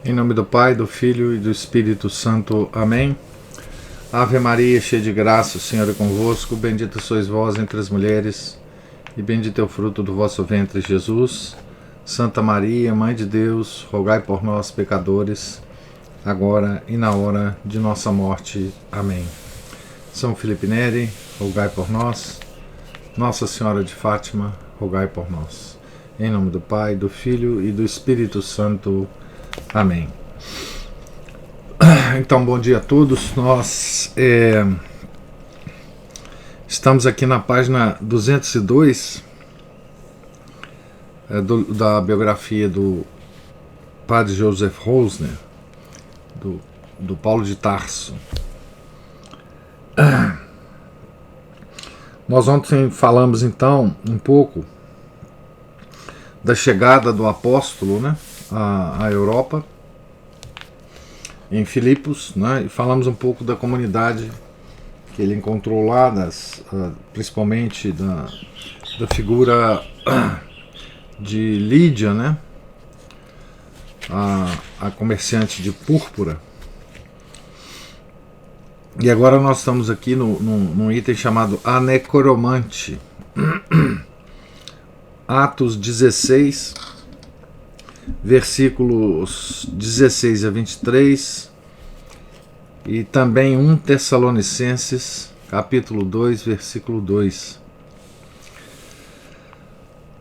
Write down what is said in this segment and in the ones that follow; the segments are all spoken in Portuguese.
Em nome do Pai, do Filho e do Espírito Santo. Amém. Ave Maria, cheia de graça, o Senhor é convosco. Bendita sois vós entre as mulheres, e bendito é o fruto do vosso ventre, Jesus. Santa Maria, Mãe de Deus, rogai por nós, pecadores, agora e na hora de nossa morte. Amém. São Felipe Neri, rogai por nós. Nossa Senhora de Fátima, rogai por nós. Em nome do Pai, do Filho e do Espírito Santo. Amém. Então, bom dia a todos. Nós estamos aqui na página 202 da biografia do Padre Joseph Rosner, do Paulo de Tarso. Nós ontem falamos então um pouco da chegada do apóstolo, né, à Europa, em Filipos, né, e falamos um pouco da comunidade que ele encontrou lá, principalmente da figura de Lídia, né, a comerciante de púrpura. E agora nós estamos aqui num item chamado A Necromante. Atos 16, versículos 16 a 23, e também 1 Tessalonicenses, capítulo 2, versículo 2.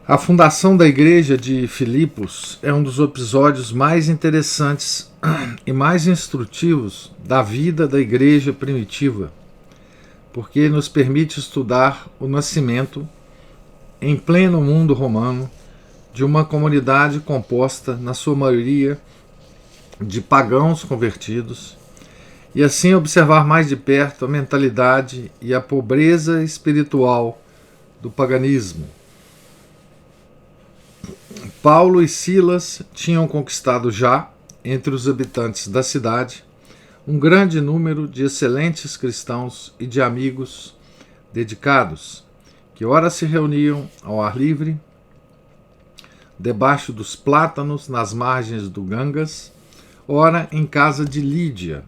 A fundação da igreja de Filipos é um dos episódios mais interessantes e mais instrutivos da vida da igreja primitiva, porque nos permite estudar o nascimento em pleno mundo romano de uma comunidade composta, na sua maioria, de pagãos convertidos, e assim observar mais de perto a mentalidade e a pobreza espiritual do paganismo. Paulo e Silas tinham conquistado já, entre os habitantes da cidade, um grande número de excelentes cristãos e de amigos dedicados, que ora se reuniam ao ar livre, debaixo dos plátanos nas margens do Gangas, ora em casa de Lídia.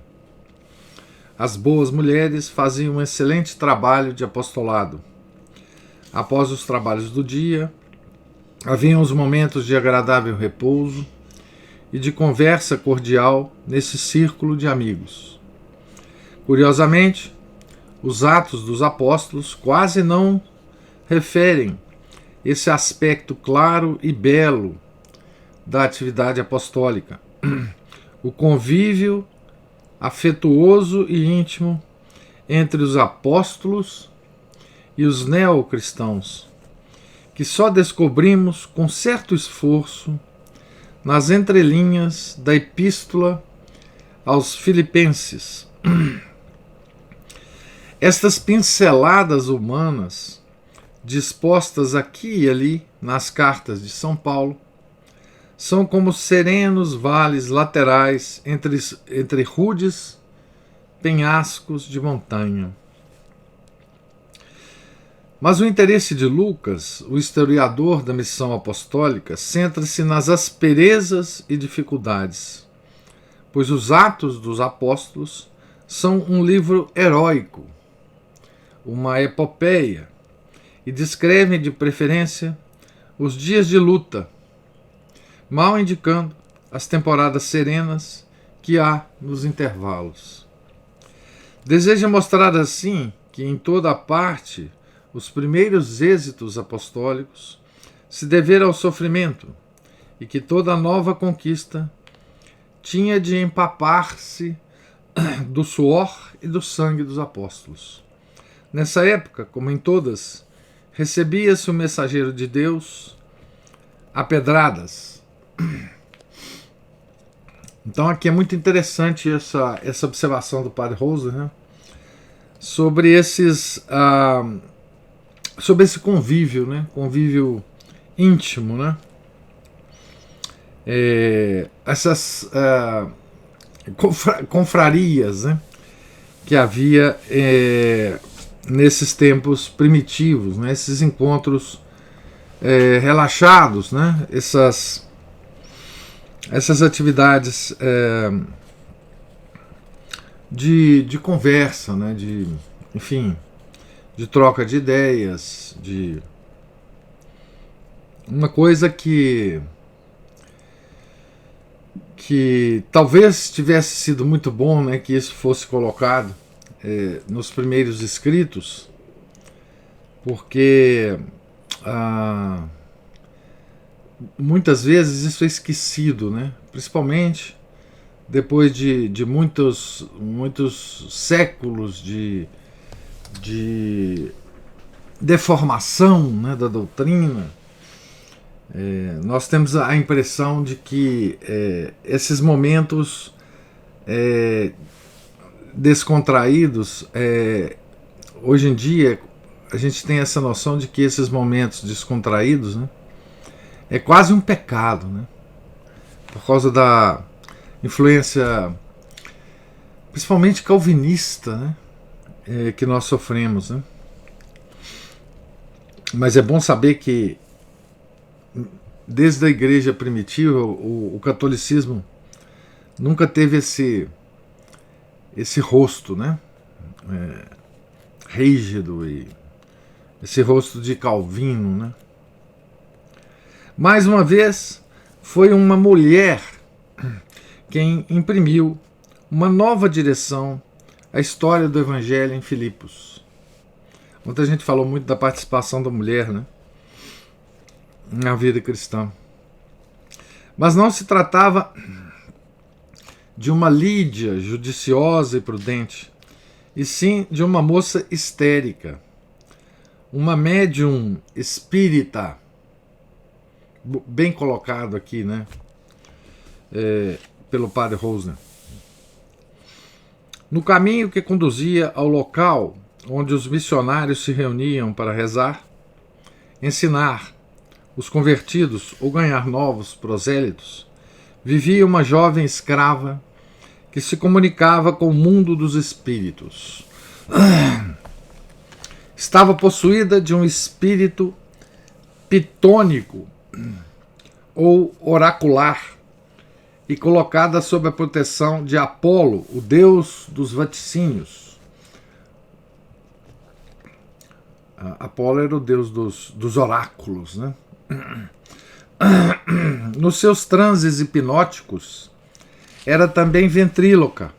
As boas mulheres faziam um excelente trabalho de apostolado. Após os trabalhos do dia, haviam os momentos de agradável repouso e de conversa cordial nesse círculo de amigos. Curiosamente, os Atos dos Apóstolos quase não referem esse aspecto claro e belo da atividade apostólica, o convívio afetuoso e íntimo entre os apóstolos e os neocristãos, que só descobrimos com certo esforço nas entrelinhas da epístola aos Filipenses. Estas pinceladas humanas, dispostas aqui e ali nas cartas de São Paulo, são como serenos vales laterais entre rudes penhascos de montanha. Mas o interesse de Lucas, o historiador da missão apostólica, centra-se nas asperezas e dificuldades, pois os Atos dos Apóstolos são um livro heróico, uma epopeia, e descrevem de preferência os dias de luta, mal indicando as temporadas serenas que há nos intervalos. Deseja mostrar assim que em toda a parte os primeiros êxitos apostólicos se deveram ao sofrimento e que toda nova conquista tinha de empapar-se do suor e do sangue dos apóstolos. Nessa época, como em todas, recebia-se o mensageiro de Deus a pedradas. Então aqui é muito interessante essa observação do Padre Rosner, né, sobre sobre esse convívio, né, convívio íntimo, né, essas confrarias, né, que havia nesses tempos primitivos, né, esses encontros relaxados, né, essas atividades de conversa, né? Enfim, de troca de ideias, de uma coisa que talvez tivesse sido muito bom, né, que isso fosse colocado nos primeiros escritos, porque muitas vezes isso é esquecido, né, principalmente depois de muitos séculos de deformação, né, da doutrina. Nós temos a impressão de que esses momentos descontraídos, hoje em dia a gente tem essa noção de que esses momentos descontraídos, né, é quase um pecado, né, por causa da influência principalmente calvinista, né, que nós sofremos, né. Mas é bom saber que desde a igreja primitiva o catolicismo nunca teve esse rosto, né, rígido, e esse rosto de Calvino, né. Mais uma vez foi uma mulher quem imprimiu uma nova direção à história do Evangelho em Filipos. Muita gente falou muito da participação da mulher, né, na vida cristã. Mas não se tratava de uma Lídia judiciosa e prudente, e sim de uma moça histérica, uma médium espírita, bem colocado aqui, né, pelo padre Rosner. No caminho que conduzia ao local onde os missionários se reuniam para rezar, ensinar os convertidos ou ganhar novos prosélitos, vivia uma jovem escrava que se comunicava com o mundo dos espíritos. Estava possuída de um espírito pitônico ou oracular e colocada sob a proteção de Apolo, o deus dos vaticínios. Apolo era o deus dos oráculos, né? Nos seus transes hipnóticos, era também ventríloca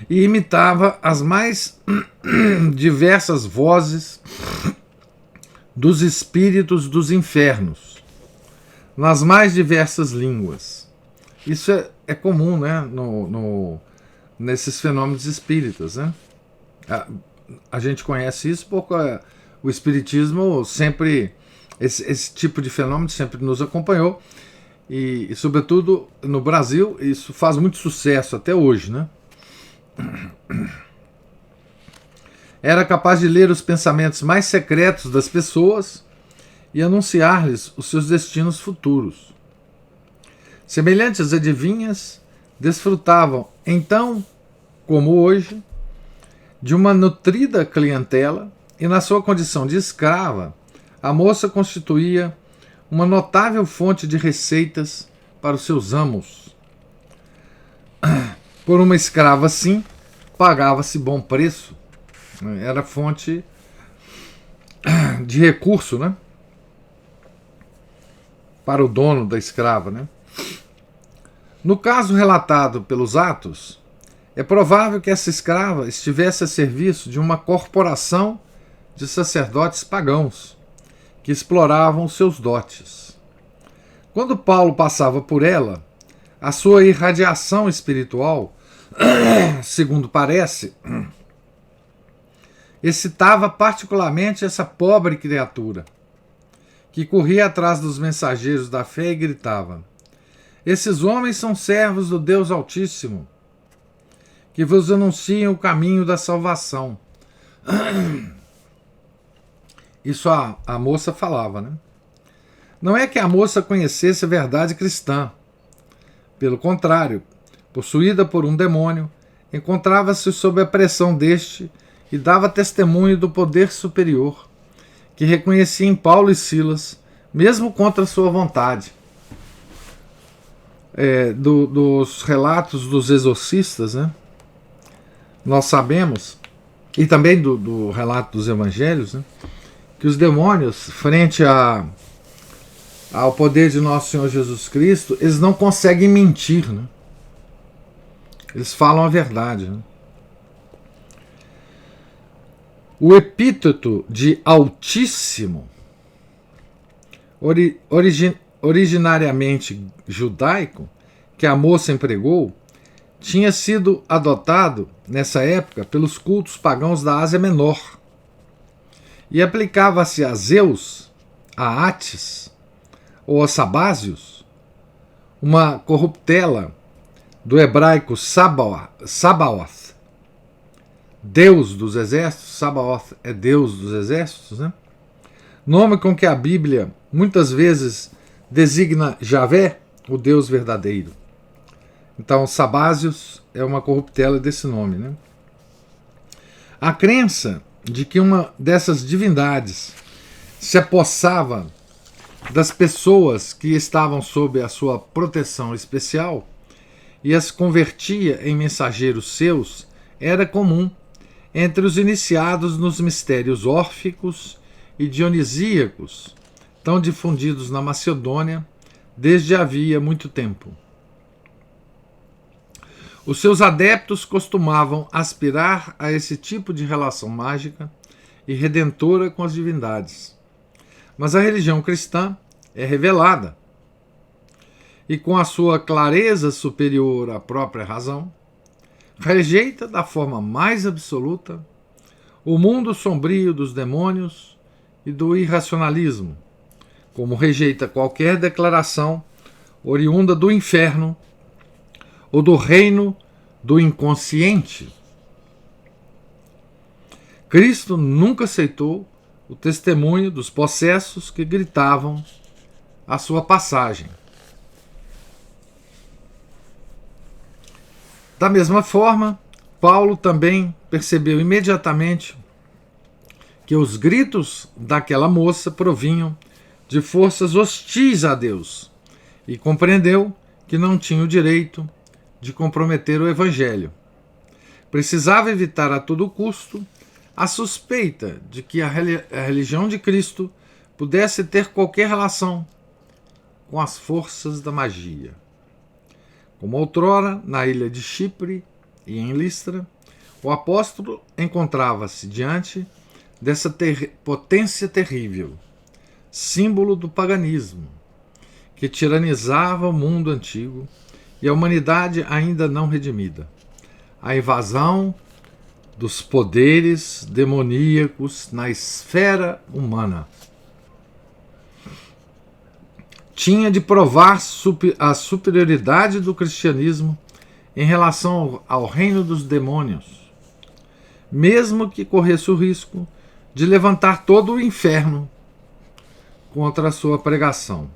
e imitava as mais diversas vozes dos espíritos dos infernos, nas mais diversas línguas. Isso é comum, né, nesses fenômenos espíritas, né? A gente conhece isso porque o espiritismo sempre, esse tipo de fenômeno sempre nos acompanhou, e sobretudo no Brasil isso faz muito sucesso até hoje, né? Era capaz de ler os pensamentos mais secretos das pessoas e anunciar-lhes os seus destinos futuros. Semelhantes adivinhas desfrutavam, então, como hoje, de uma nutrida clientela, e na sua condição de escrava, a moça constituía uma notável fonte de receitas para os seus amos. Por uma escrava assim, pagava-se bom preço. Era fonte de recurso, né, para o dono da escrava, né? No caso relatado pelos Atos, é provável que essa escrava estivesse a serviço de uma corporação de sacerdotes pagãos que exploravam seus dotes. Quando Paulo passava por ela, a sua irradiação espiritual, segundo parece, excitava particularmente essa pobre criatura, que corria atrás dos mensageiros da fé e gritava: "Esses homens são servos do Deus Altíssimo, que vos anunciam o caminho da salvação." Isso a moça falava, né? Não é que a moça conhecesse a verdade cristã. Pelo contrário, possuída por um demônio, encontrava-se sob a pressão deste e dava testemunho do poder superior, que reconhecia em Paulo e Silas mesmo contra a sua vontade. Dos relatos dos exorcistas, né, nós sabemos, e também do relato dos evangelhos, né, que os demônios, frente ao poder de nosso Senhor Jesus Cristo, eles não conseguem mentir, né? Eles falam a verdade, né? O epíteto de Altíssimo, originariamente judaico, que a moça empregou, tinha sido adotado nessa época pelos cultos pagãos da Ásia Menor e aplicava-se a Zeus, a Atis ou a Sabásios, uma corruptela do hebraico Sabaoth, Deus dos exércitos. Sabaoth é Deus dos exércitos, né? Nome com que a Bíblia muitas vezes designa Javé, o Deus verdadeiro. Então, Sabásios é uma corruptela desse nome, né? A crença de que uma dessas divindades se apossava das pessoas que estavam sob a sua proteção especial e as convertia em mensageiros seus era comum entre os iniciados nos mistérios órficos e dionisíacos, tão difundidos na Macedônia desde havia muito tempo. Os seus adeptos costumavam aspirar a esse tipo de relação mágica e redentora com as divindades. Mas a religião cristã é revelada e, com a sua clareza superior à própria razão, rejeita da forma mais absoluta o mundo sombrio dos demônios e do irracionalismo, como rejeita qualquer declaração oriunda do inferno ou do reino do inconsciente. Cristo nunca aceitou o testemunho dos possessos que gritavam a sua passagem. Da mesma forma, Paulo também percebeu imediatamente que os gritos daquela moça provinham de forças hostis a Deus e compreendeu que não tinha o direito de comprometer o Evangelho. Precisava evitar a todo custo a suspeita de que a religião de Cristo pudesse ter qualquer relação com as forças da magia. Como outrora, na ilha de Chipre e em Listra, o apóstolo encontrava-se diante dessa potência terrível, símbolo do paganismo, que tiranizava o mundo antigo e a humanidade ainda não redimida. A invasão dos poderes demoníacos na esfera humana. Tinha de provar a superioridade do cristianismo em relação ao reino dos demônios, mesmo que corresse o risco de levantar todo o inferno contra a sua pregação.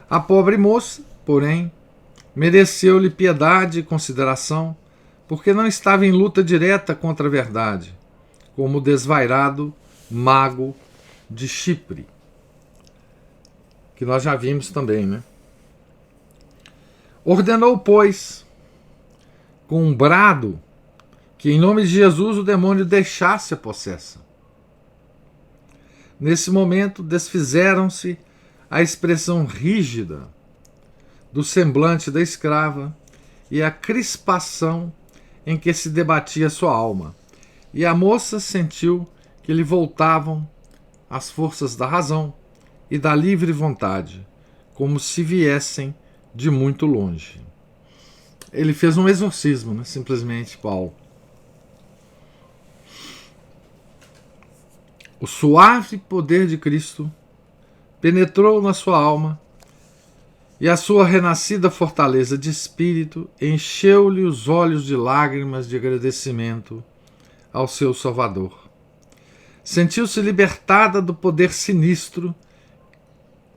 A pobre moça, porém, mereceu-lhe piedade e consideração, porque não estava em luta direta contra a verdade, como o desvairado mago de Chipre, que nós já vimos também, né? Ordenou, pois, com um brado, que em nome de Jesus o demônio deixasse a possessa. Nesse momento, desfizeram-se a expressão rígida do semblante da escrava e a crispação em que se debatia sua alma, e a moça sentiu que lhe voltavam as forças da razão e da livre vontade, como se viessem de muito longe. Ele fez um exorcismo, né? Simplesmente, Paulo. O suave poder de Cristo penetrou na sua alma e a sua renascida fortaleza de espírito encheu-lhe os olhos de lágrimas de agradecimento ao seu Salvador. Sentiu-se libertada do poder sinistro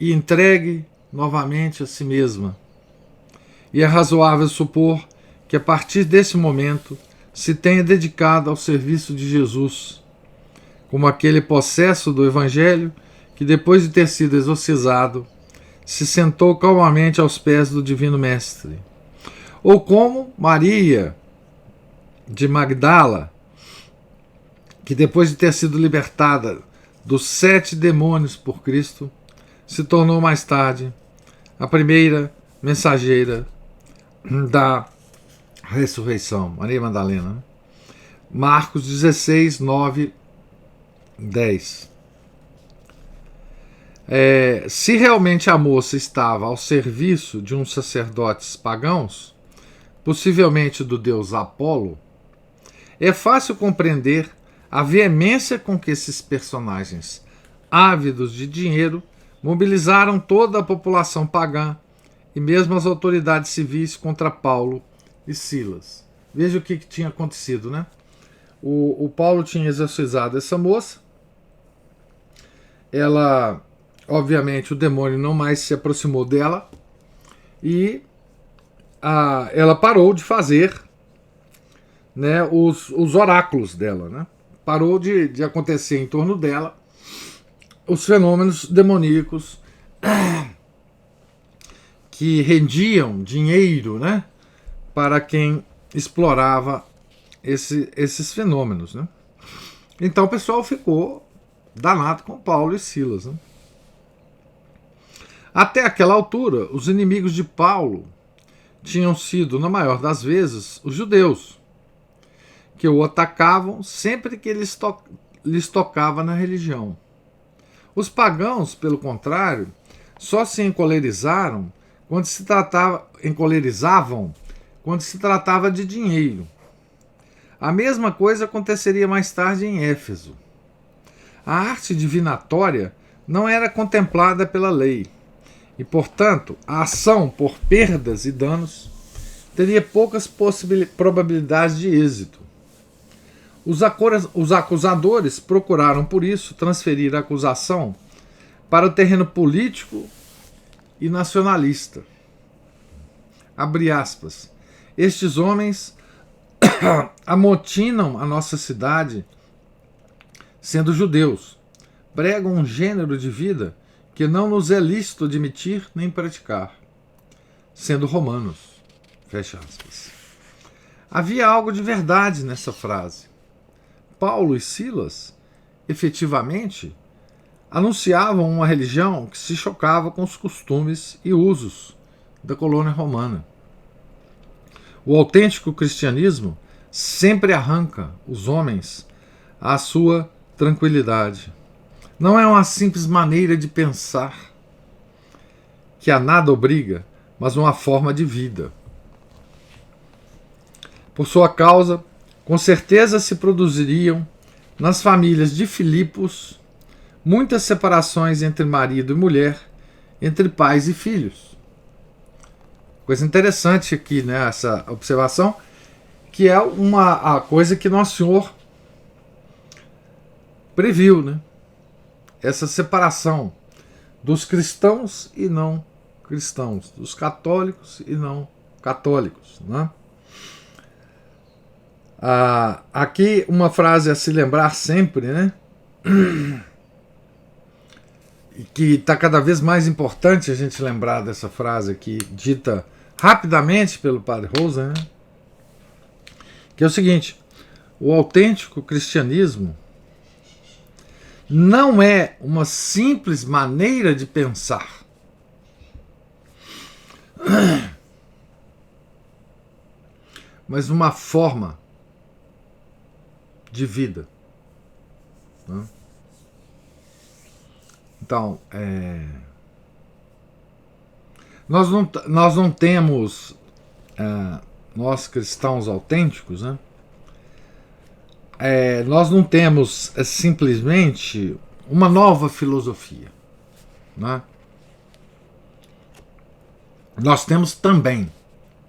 e entregue novamente a si mesma. E é razoável supor que a partir desse momento se tenha dedicado ao serviço de Jesus, como aquele possesso do Evangelho que depois de ter sido exorcizado, se sentou calmamente aos pés do Divino Mestre. Ou como Maria de Magdala, que depois de ter sido libertada dos 7 demônios por Cristo, se tornou mais tarde a primeira mensageira da ressurreição, Maria Madalena. Marcos 16, 9, 10. Se realmente a moça estava ao serviço de uns sacerdotes pagãos, possivelmente do deus Apolo, é fácil compreender a veemência com que esses personagens ávidos de dinheiro mobilizaram toda a população pagã e mesmo as autoridades civis contra Paulo e Silas. Veja o que tinha acontecido, né? O Paulo tinha exorcizado essa moça. Ela, obviamente, o demônio não mais se aproximou dela e ela parou de fazer, né, os oráculos dela, né? Parou de acontecer em torno dela os fenômenos demoníacos que rendiam dinheiro, né, para quem explorava esses fenômenos, né? Então o pessoal ficou danado com Paulo e Silas, né? Até aquela altura, os inimigos de Paulo tinham sido, na maior das vezes, os judeus, que o atacavam sempre que lhes tocava na religião. Os pagãos, pelo contrário, só se encolerizavam quando se tratava de dinheiro. A mesma coisa aconteceria mais tarde em Éfeso. A arte divinatória não era contemplada pela lei e, portanto, a ação por perdas e danos teria poucas probabilidades de êxito. Os acusadores procuraram, por isso, transferir a acusação para o terreno político e nacionalista. Abre aspas. Estes homens amotinam a nossa cidade sendo judeus. Pregam um gênero de vida que não nos é lícito admitir nem praticar, sendo romanos. Fecha aspas. Havia algo de verdade nessa frase. Paulo e Silas, efetivamente, anunciavam uma religião que se chocava com os costumes e usos da colônia romana. O autêntico cristianismo sempre arranca os homens à sua tranquilidade. Não é uma simples maneira de pensar que a nada obriga, mas uma forma de vida. Por sua causa, com certeza se produziriam nas famílias de Filipos muitas separações entre marido e mulher, entre pais e filhos. Coisa interessante aqui, né, essa observação, que é a coisa que Nosso Senhor previu, né? Essa separação dos cristãos e não cristãos, dos católicos e não católicos, né? Aqui uma frase a se lembrar sempre, né? E que está cada vez mais importante a gente lembrar dessa frase aqui, dita rapidamente pelo Padre Rosa, né? Que é o seguinte: o autêntico cristianismo não é uma simples maneira de pensar, mas uma forma de vida. Né? Então, nós não temos, nós cristãos autênticos, né? Nós não temos simplesmente uma nova filosofia. Né? Nós temos também,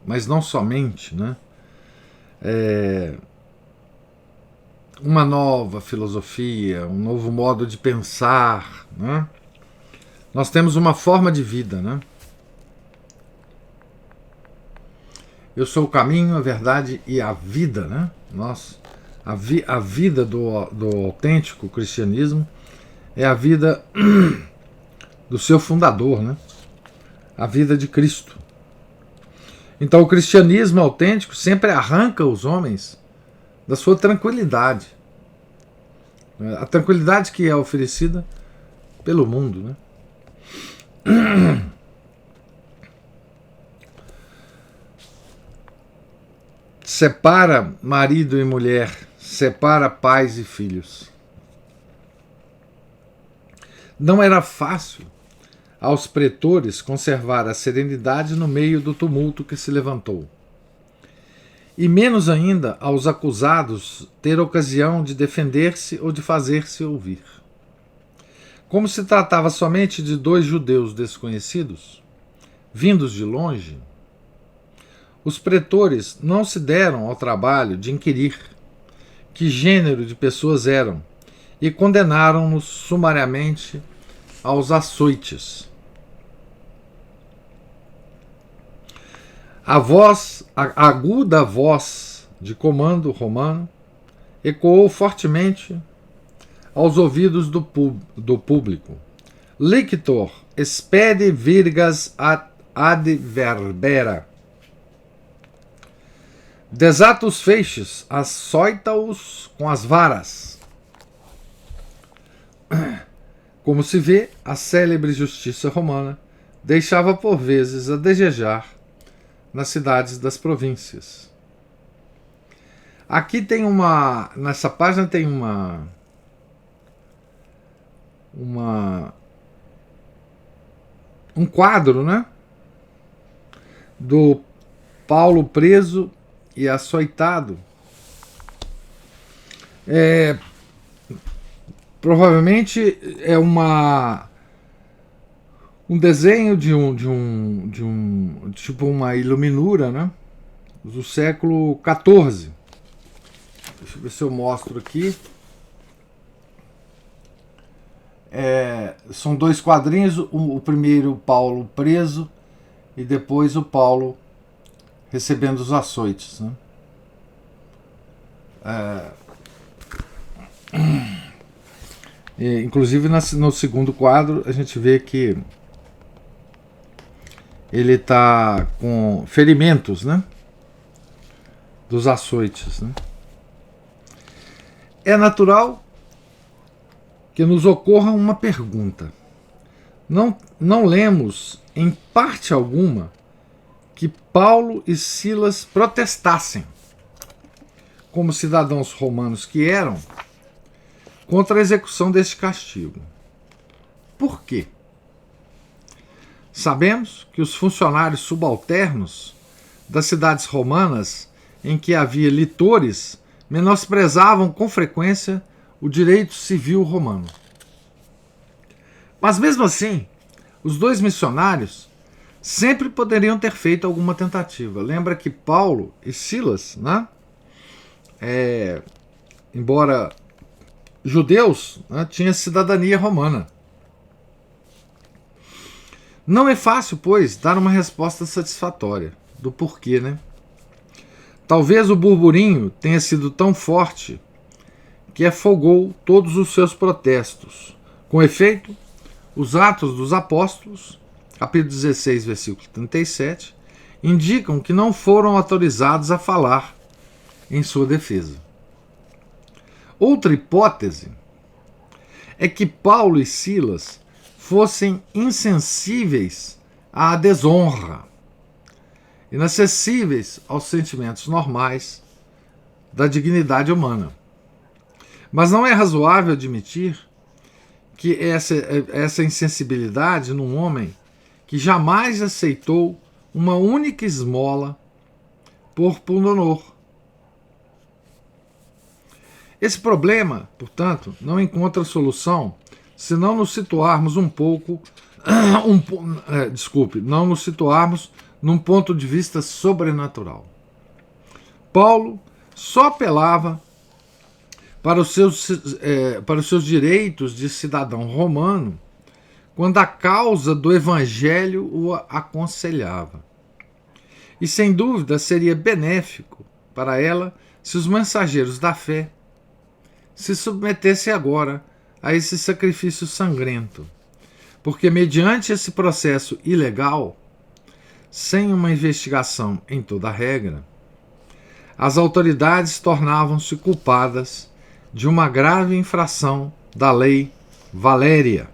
mas não somente, né? Uma nova filosofia, um novo modo de pensar, né? Nós temos uma forma de vida, né? Eu sou o caminho, a verdade e a vida, né? A vida do autêntico cristianismo é a vida do seu fundador, né? A vida de Cristo. Então o cristianismo autêntico sempre arranca os homens da sua tranquilidade. A tranquilidade que é oferecida pelo mundo, né? Separa marido e mulher, separa pais e filhos. Não era fácil aos pretores conservar a serenidade no meio do tumulto que se levantou. E menos ainda aos acusados ter ocasião de defender-se ou de fazer-se ouvir. Como se tratava somente de 2 judeus desconhecidos, vindos de longe, os pretores não se deram ao trabalho de inquirir que gênero de pessoas eram e condenaram-nos sumariamente aos açoites. A aguda voz de comando romano ecoou fortemente aos ouvidos do público. Lictor, expede virgas ad verbera. Desata os feixes, açoita-os com as varas. Como se vê, a célebre justiça romana deixava por vezes a desejar nas cidades das províncias. Aqui tem nessa página tem um quadro, né, do Paulo preso e açoitado. Provavelmente é um desenho de tipo uma iluminura, né, do século XIV. Deixa eu ver se eu mostro aqui. São 2 quadrinhos, o primeiro o Paulo preso e depois o Paulo recebendo os açoites, né? Inclusive no segundo quadro a gente vê que ele está com ferimentos, né, dos açoites, né? É natural que nos ocorra uma pergunta. Não lemos em parte alguma que Paulo e Silas protestassem, como cidadãos romanos que eram, contra a execução deste castigo. Por quê? Sabemos que os funcionários subalternos das cidades romanas em que havia litores menosprezavam com frequência o direito civil romano. Mas mesmo assim, os 2 missionários sempre poderiam ter feito alguma tentativa. Lembra que Paulo e Silas, né, embora judeus, né, tinham cidadania romana. Não é fácil, pois, dar uma resposta satisfatória do porquê, né? Talvez o burburinho tenha sido tão forte que afogou todos os seus protestos. Com efeito, os Atos dos Apóstolos, capítulo 16, versículo 37, indicam que não foram autorizados a falar em sua defesa. Outra hipótese é que Paulo e Silas fossem insensíveis à desonra, inacessíveis aos sentimentos normais da dignidade humana. Mas não é razoável admitir que essa insensibilidade num homem que jamais aceitou uma única esmola por pundonor. Esse problema, portanto, não encontra solução se não nos situarmos não nos situarmos num ponto de vista sobrenatural. Paulo só apelava para os seus direitos de cidadão romano quando a causa do evangelho o aconselhava. E sem dúvida seria benéfico para ela se os mensageiros da fé se submetessem agora a esse sacrifício sangrento, porque mediante esse processo ilegal, sem uma investigação em toda regra, as autoridades tornavam-se culpadas de uma grave infração da lei Valéria.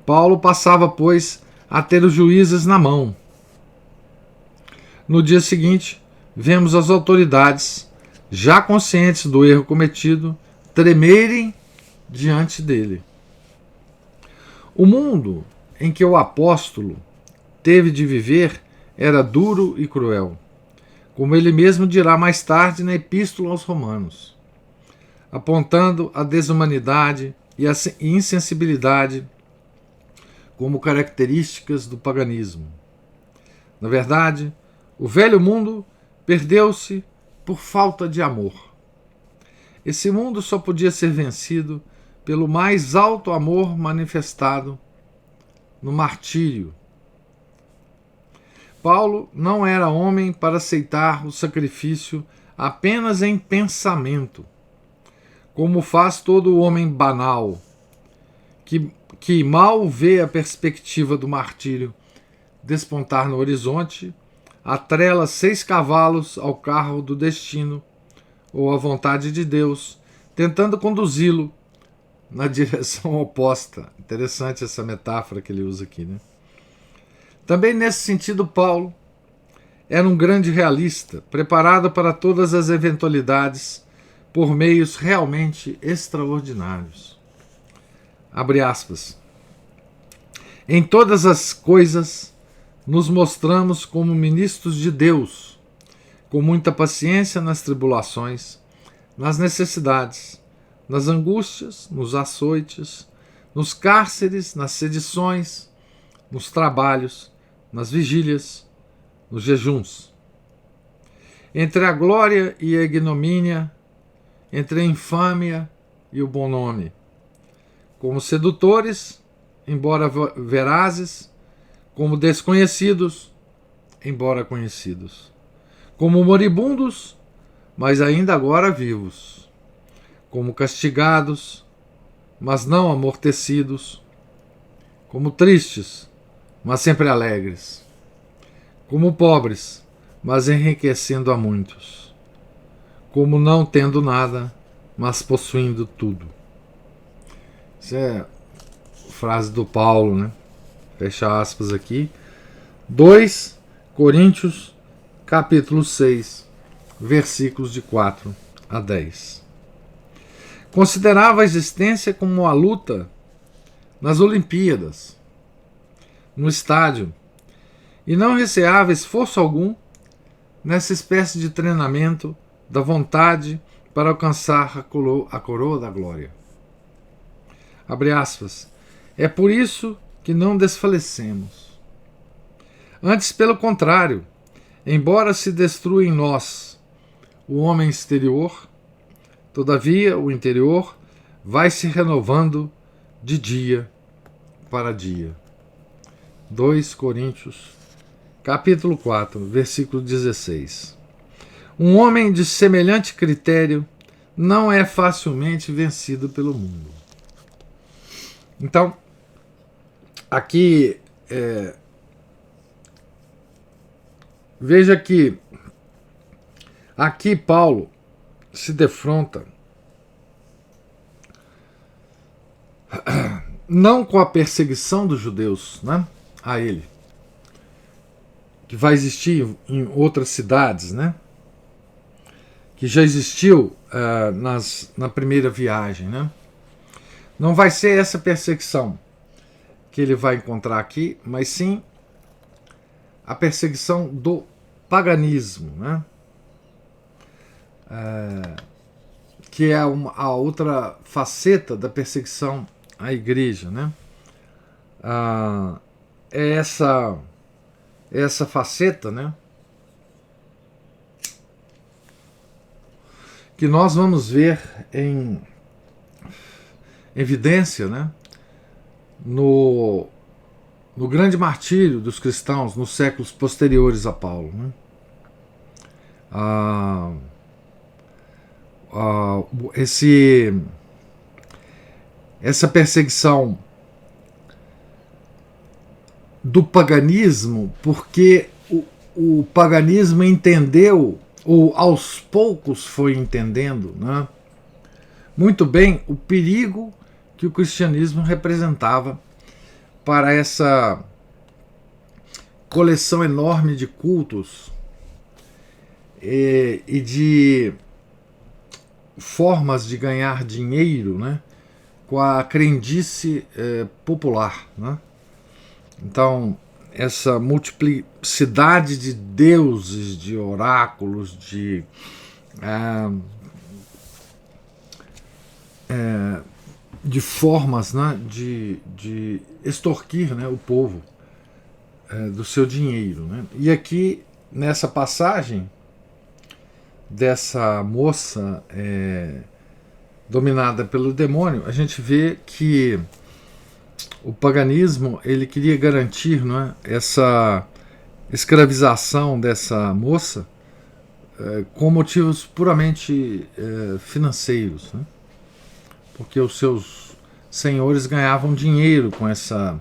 Paulo passava, pois, a ter os juízes na mão. No dia seguinte, vemos as autoridades, já conscientes do erro cometido, tremerem diante dele. O mundo em que o apóstolo teve de viver era duro e cruel, como ele mesmo dirá mais tarde na Epístola aos Romanos, apontando a desumanidade e a insensibilidade como características do paganismo. Na verdade, o velho mundo perdeu-se por falta de amor. Esse mundo só podia ser vencido pelo mais alto amor manifestado no martírio. Paulo não era homem para aceitar o sacrifício apenas em pensamento, como faz todo homem banal, que mal vê a perspectiva do martírio despontar no horizonte, atrela 6 cavalos ao carro do destino ou à vontade de Deus, tentando conduzi-lo na direção oposta. Interessante essa metáfora que ele usa aqui, né? Também nesse sentido, Paulo era um grande realista, preparado para todas as eventualidades por meios realmente extraordinários. Abre aspas. Em todas as coisas nos mostramos como ministros de Deus, com muita paciência nas tribulações, nas necessidades, nas angústias, nos açoites, nos cárceres, nas sedições, nos trabalhos, nas vigílias, nos jejuns. Entre a glória e a ignomínia, entre a infâmia e o bom nome. Como sedutores, embora verazes, como desconhecidos, embora conhecidos. Como moribundos, mas ainda agora vivos. Como castigados, mas não amortecidos. Como tristes, mas sempre alegres. Como pobres, mas enriquecendo a muitos. Como não tendo nada, mas possuindo tudo. Isso é frase do Paulo, né? Fecha aspas aqui. 2 Coríntios, capítulo 6, versículos de 4 a 10. Considerava a existência como uma luta nas Olimpíadas, no estádio, e não receava esforço algum nessa espécie de treinamento da vontade para alcançar a coroa da glória. Abre aspas. É por isso que não desfalecemos. Antes, pelo contrário, embora se destrua em nós o homem exterior, todavia o interior vai se renovando de dia para dia. 2 Coríntios, capítulo 4, versículo 16. Um homem de semelhante critério não é facilmente vencido pelo mundo. Então, aqui, veja que aqui Paulo se defronta não com a perseguição dos judeus, né, a ele, que vai existir em outras cidades, né, que já existiu na primeira viagem, né. Não vai ser essa perseguição que ele vai encontrar aqui, mas sim a perseguição do paganismo, né? Que é a outra faceta da perseguição à igreja, né? É essa faceta, né? Que nós vamos ver em evidência, né? No grande martírio dos cristãos nos séculos posteriores a Paulo, né? essa perseguição do paganismo, porque o paganismo entendeu, ou aos poucos foi entendendo, né, muito bem o perigo que o cristianismo representava para essa coleção enorme de cultos e de formas de ganhar dinheiro, né, com a crendice popular, né? Então, essa multiplicidade de deuses, de oráculos, de formas, né, de extorquir, né, o povo do seu dinheiro, né? E aqui, nessa passagem dessa moça dominada pelo demônio, a gente vê que o paganismo ele queria garantir, não é, essa escravização dessa moça com motivos puramente financeiros, né? Porque os seus senhores ganhavam dinheiro com essa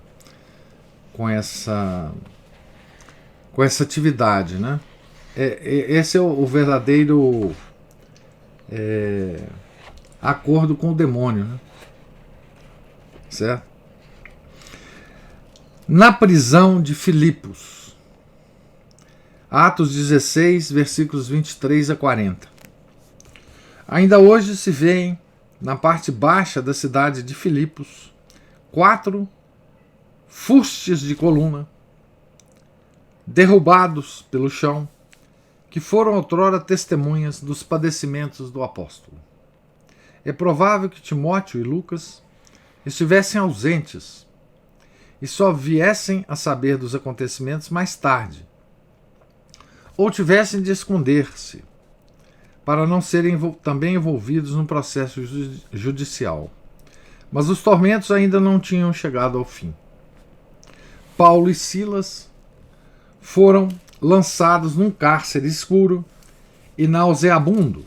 atividade, né? Esse é o verdadeiro acordo com o demônio, né? Certo? Na prisão de Filipos, Atos 16, versículos 23 a 40. Ainda hoje se vêem, na parte baixa da cidade de Filipos, 4 fustes de coluna, derrubados pelo chão, que foram outrora testemunhas dos padecimentos do apóstolo. É provável que Timóteo e Lucas estivessem ausentes e só viessem a saber dos acontecimentos mais tarde, ou tivessem de esconder-se, para não serem também envolvidos no processo judicial. Mas os tormentos ainda não tinham chegado ao fim. Paulo e Silas foram lançados num cárcere escuro e nauseabundo,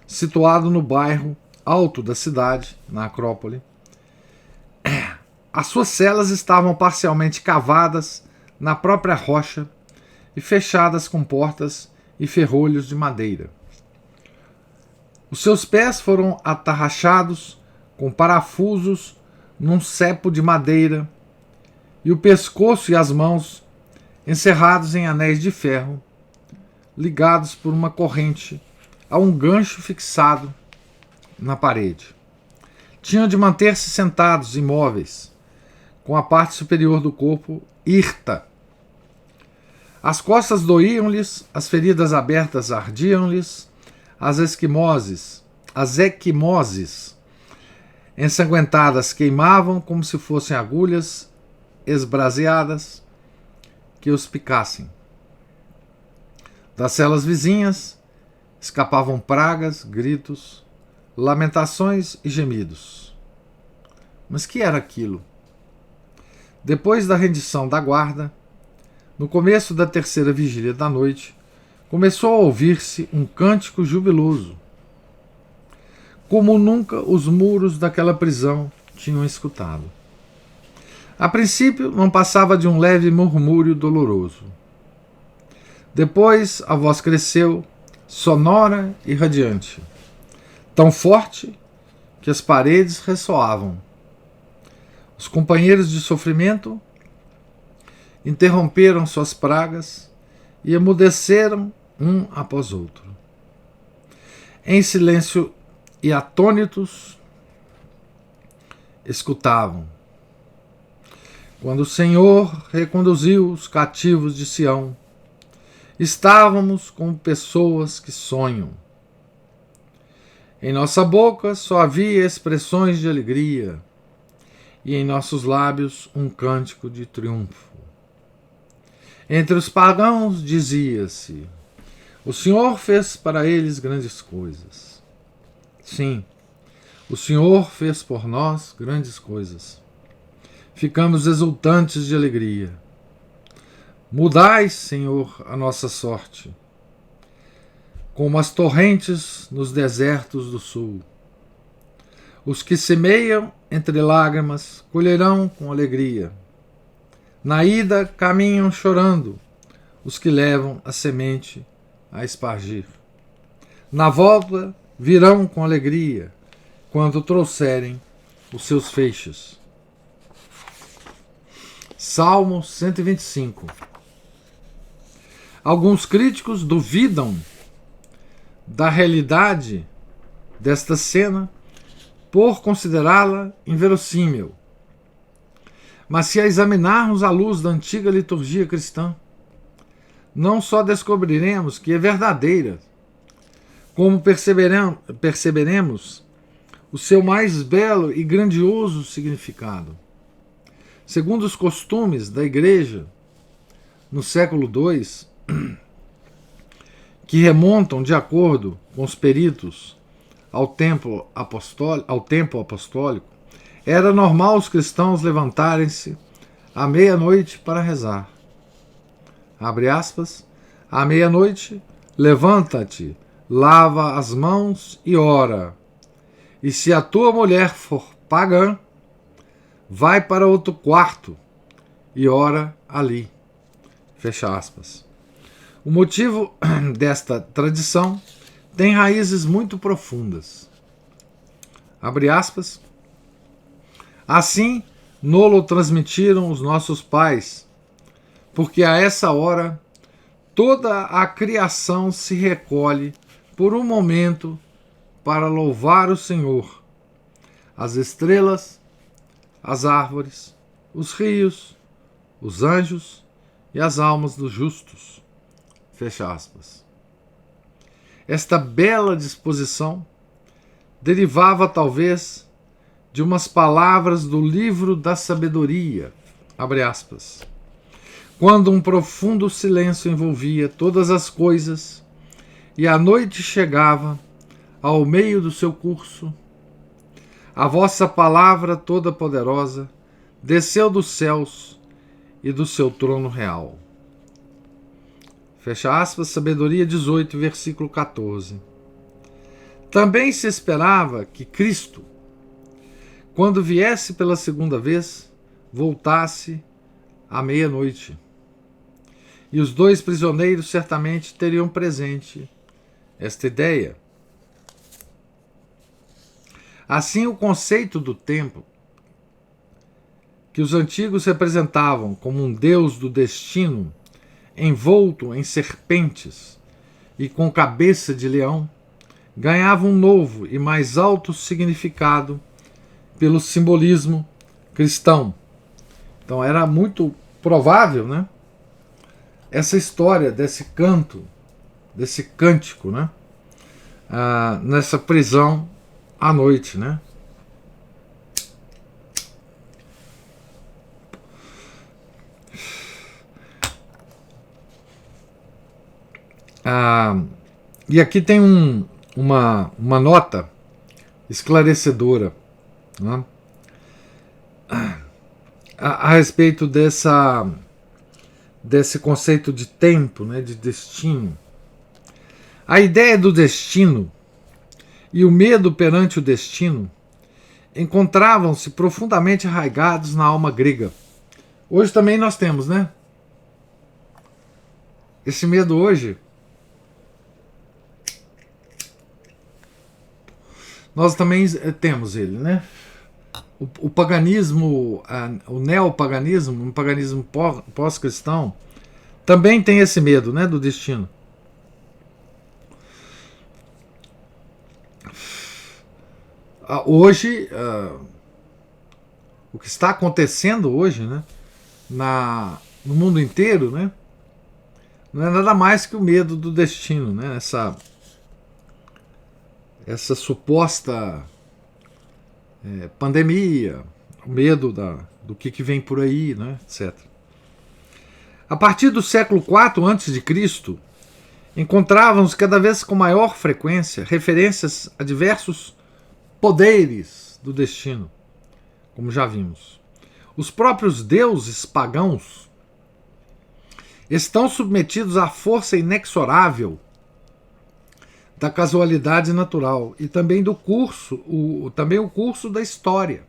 situado no bairro alto da cidade, na Acrópole. As suas celas estavam parcialmente cavadas na própria rocha e fechadas com portas e ferrolhos de madeira. Os seus pés foram atarrachados com parafusos num cepo de madeira e o pescoço e as mãos encerrados em anéis de ferro, ligados por uma corrente a um gancho fixado na parede. Tinham de manter-se sentados, imóveis, com a parte superior do corpo hirta. As costas doíam-lhes, as feridas abertas ardiam-lhes, as equimoses ensanguentadas queimavam como se fossem agulhas esbraseadas que os picassem. Das celas vizinhas escapavam pragas, gritos, lamentações e gemidos. Mas que era aquilo? Depois da rendição da guarda, no começo da terceira vigília da noite, começou a ouvir-se um cântico jubiloso, como nunca os muros daquela prisão tinham escutado. A princípio, não passava de um leve murmúrio doloroso. Depois, a voz cresceu, sonora e radiante, tão forte que as paredes ressoavam. Os companheiros de sofrimento interromperam suas pragas e emudeceram um após outro. Em silêncio e atônitos, escutavam. Quando o Senhor reconduziu os cativos de Sião, estávamos como pessoas que sonham. Em nossa boca só havia expressões de alegria, e em nossos lábios um cântico de triunfo. Entre os pagãos dizia-se: o Senhor fez para eles grandes coisas. Sim, o Senhor fez por nós grandes coisas. Ficamos exultantes de alegria. Mudai, Senhor, a nossa sorte, como as torrentes nos desertos do sul. Os que semeiam entre lágrimas, colherão com alegria. Na ida caminham chorando os que levam a semente a espargir. Na volta virão com alegria quando trouxerem os seus feixes. Salmo 125. Alguns críticos duvidam da realidade desta cena por considerá-la inverossímil. Mas se a examinarmos à luz da antiga liturgia cristã, não só descobriremos que é verdadeira, como perceberemos o seu mais belo e grandioso significado. Segundo os costumes da Igreja, no século II, que remontam, de acordo com os peritos, ao tempo apostólico, era normal os cristãos levantarem-se à meia-noite para rezar. Abre aspas. À meia-noite, levanta-te, lava as mãos e ora. E se a tua mulher for pagã, vai para outro quarto e ora ali. Fecha aspas. O motivo desta tradição tem raízes muito profundas. Abre aspas. Assim, nolo transmitiram os nossos pais, porque a essa hora toda a criação se recolhe por um momento para louvar o Senhor. As estrelas, as árvores, os rios, os anjos e as almas dos justos. Fecha aspas. Esta bela disposição derivava talvez de umas palavras do livro da sabedoria, abre aspas, quando um profundo silêncio envolvia todas as coisas e a noite chegava ao meio do seu curso, a vossa palavra toda poderosa desceu dos céus e do seu trono real. Fecha aspas, Sabedoria 18, versículo 14. Também se esperava que Cristo, quando viesse pela segunda vez, voltasse à meia-noite. E os dois prisioneiros certamente teriam presente esta ideia. Assim, o conceito do tempo, que os antigos representavam como um deus do destino, envolto em serpentes e com cabeça de leão, ganhava um novo e mais alto significado pelo simbolismo cristão. Então era muito provável, né, essa história desse canto, desse cântico, né, nessa prisão à noite, né. E aqui tem uma nota esclarecedora, né, a respeito desse conceito de tempo, né, de destino. A ideia do destino e o medo perante o destino encontravam-se profundamente arraigados na alma grega. Hoje também nós temos, né? Esse medo hoje, nós também temos ele, né? O paganismo, o neopaganismo, um paganismo pós-cristão, também tem esse medo, né, do destino. Hoje, o que está acontecendo hoje, né, no mundo inteiro, né, não é nada mais que o medo do destino, né, essa suposta pandemia, o medo do que vem por aí, né, etc. A partir do século IV a.C., encontravam-se cada vez com maior frequência referências a diversos poderes do destino, como já vimos. Os próprios deuses pagãos estão submetidos à força inexorável da casualidade natural e também o curso da história,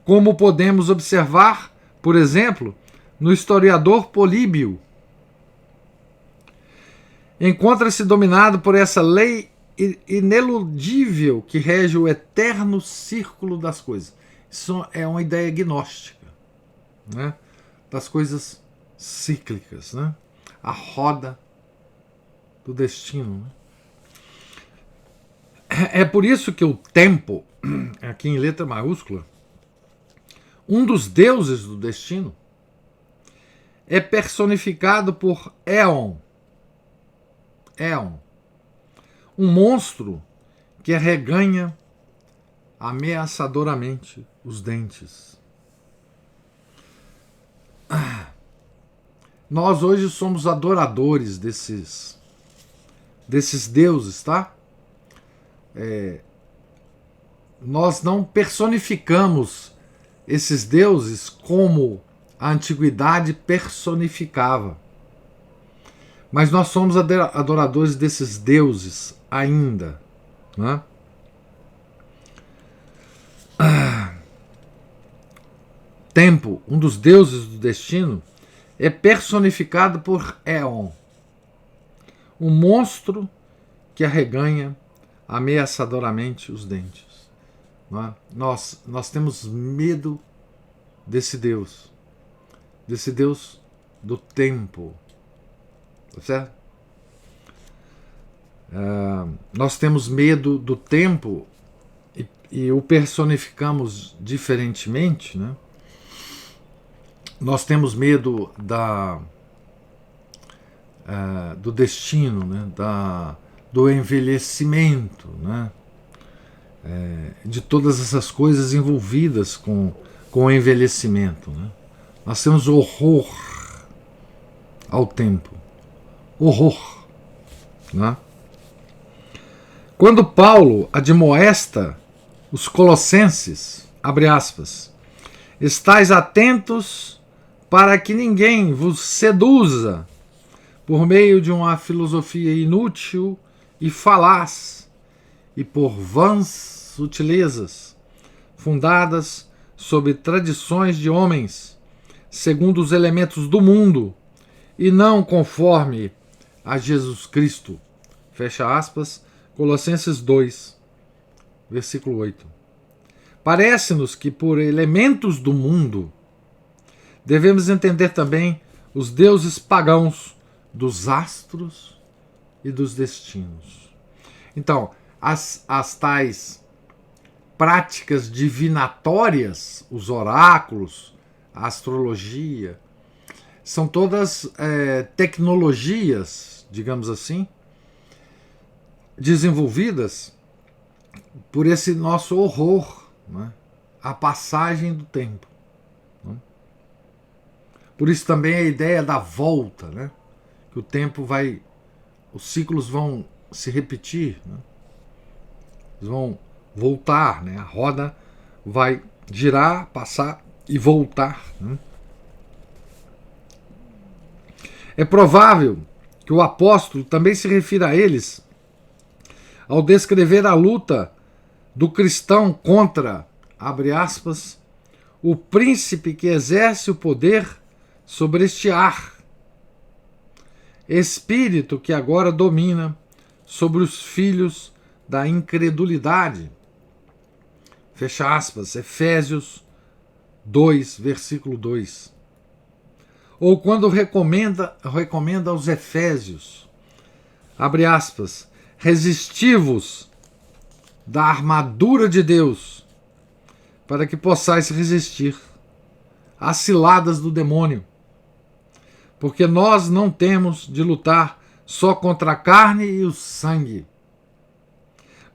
Como podemos observar, por exemplo, no historiador Políbio. Encontra-se dominado por essa lei ineludível que rege o eterno círculo das coisas. Isso é uma ideia gnóstica, né? Das coisas cíclicas, né? A roda do destino, né? É por isso que o tempo, aqui em letra maiúscula, um dos deuses do destino, é personificado por Éon. Éon, um monstro que arreganha ameaçadoramente os dentes. Nós hoje somos adoradores desses deuses, tá? Nós não personificamos esses deuses como a antiguidade personificava. Mas nós somos adoradores desses deuses ainda, né? Tempo, um dos deuses do destino, é personificado por Éon, um monstro que arreganha ameaçadoramente os dentes. Não é? Nós temos medo desse Deus do tempo. Tá certo? Nós temos medo do tempo e o personificamos diferentemente, né? Nós temos medo do destino, né? Do envelhecimento, né? De todas essas coisas envolvidas com o envelhecimento, né? Nós temos horror ao tempo. Horror, né? Quando Paulo admoesta os colossenses, abre aspas, estais atentos para que ninguém vos seduza por meio de uma filosofia inútil e falaz e por vãs sutilezas fundadas sobre tradições de homens segundo os elementos do mundo e não conforme a Jesus Cristo. Fecha aspas, Colossenses 2, versículo 8. Parece-nos que por elementos do mundo devemos entender também os deuses pagãos dos astros e dos destinos. Então, as tais práticas divinatórias, os oráculos, a astrologia, são todas tecnologias, digamos assim, desenvolvidas por esse nosso horror, né? A passagem do tempo. Né? Por isso também a ideia da volta, né? Que o tempo os ciclos vão se repetir, né? Eles vão voltar, né? A roda vai girar, passar e voltar, né? É provável que o apóstolo também se refira a eles ao descrever a luta do cristão contra, abre aspas, o príncipe que exerce o poder sobre este ar, espírito que agora domina sobre os filhos da incredulidade. Fecha aspas, Efésios 2, versículo 2. Ou quando recomenda aos Efésios, abre aspas, resisti-vos da armadura de Deus, para que possais resistir às ciladas do demônio. Porque nós não temos de lutar só contra a carne e o sangue,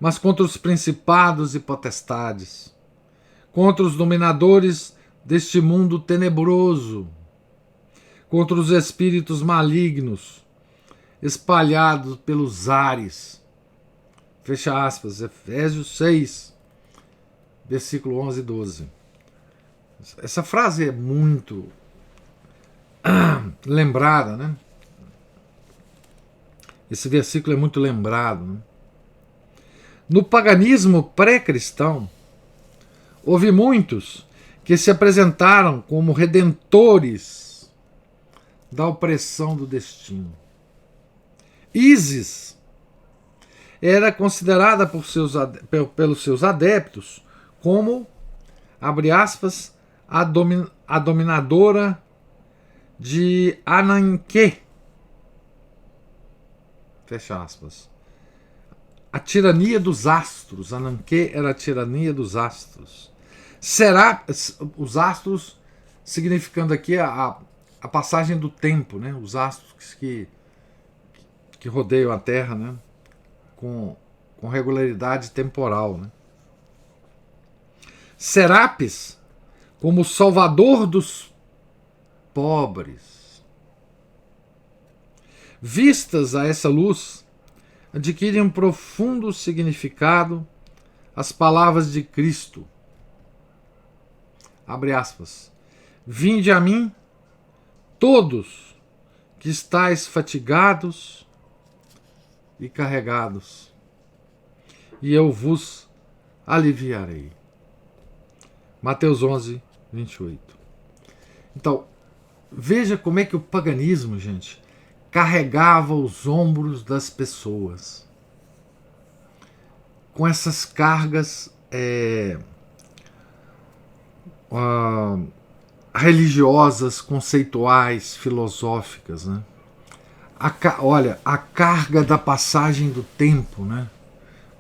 mas contra os principados e potestades, contra os dominadores deste mundo tenebroso, contra os espíritos malignos espalhados pelos ares. Fecha aspas, Efésios 6, versículo 11 e 12. Essa frase é muito lembrada, né? Esse versículo é muito lembrado, né? No paganismo pré-cristão, houve muitos que se apresentaram como redentores da opressão do destino. Ísis era considerada pelos seus adeptos como, abre aspas, a dominadora de Ananke, fecha aspas. A tirania dos astros. Ananke era a tirania dos astros. Os astros significando aqui a passagem do tempo, né? Os astros que rodeiam a Terra, né? Com regularidade temporal, né? Serapis como salvador dos pobres. Vistas a essa luz, adquirem um profundo significado as palavras de Cristo. Abre aspas. Vinde a mim, todos que estáis fatigados e carregados, e eu vos aliviarei. Mateus 11, 28. Então, veja como é que o paganismo, gente, carregava os ombros das pessoas com essas cargas religiosas, conceituais, filosóficas, né? Olha, a carga da passagem do tempo, né?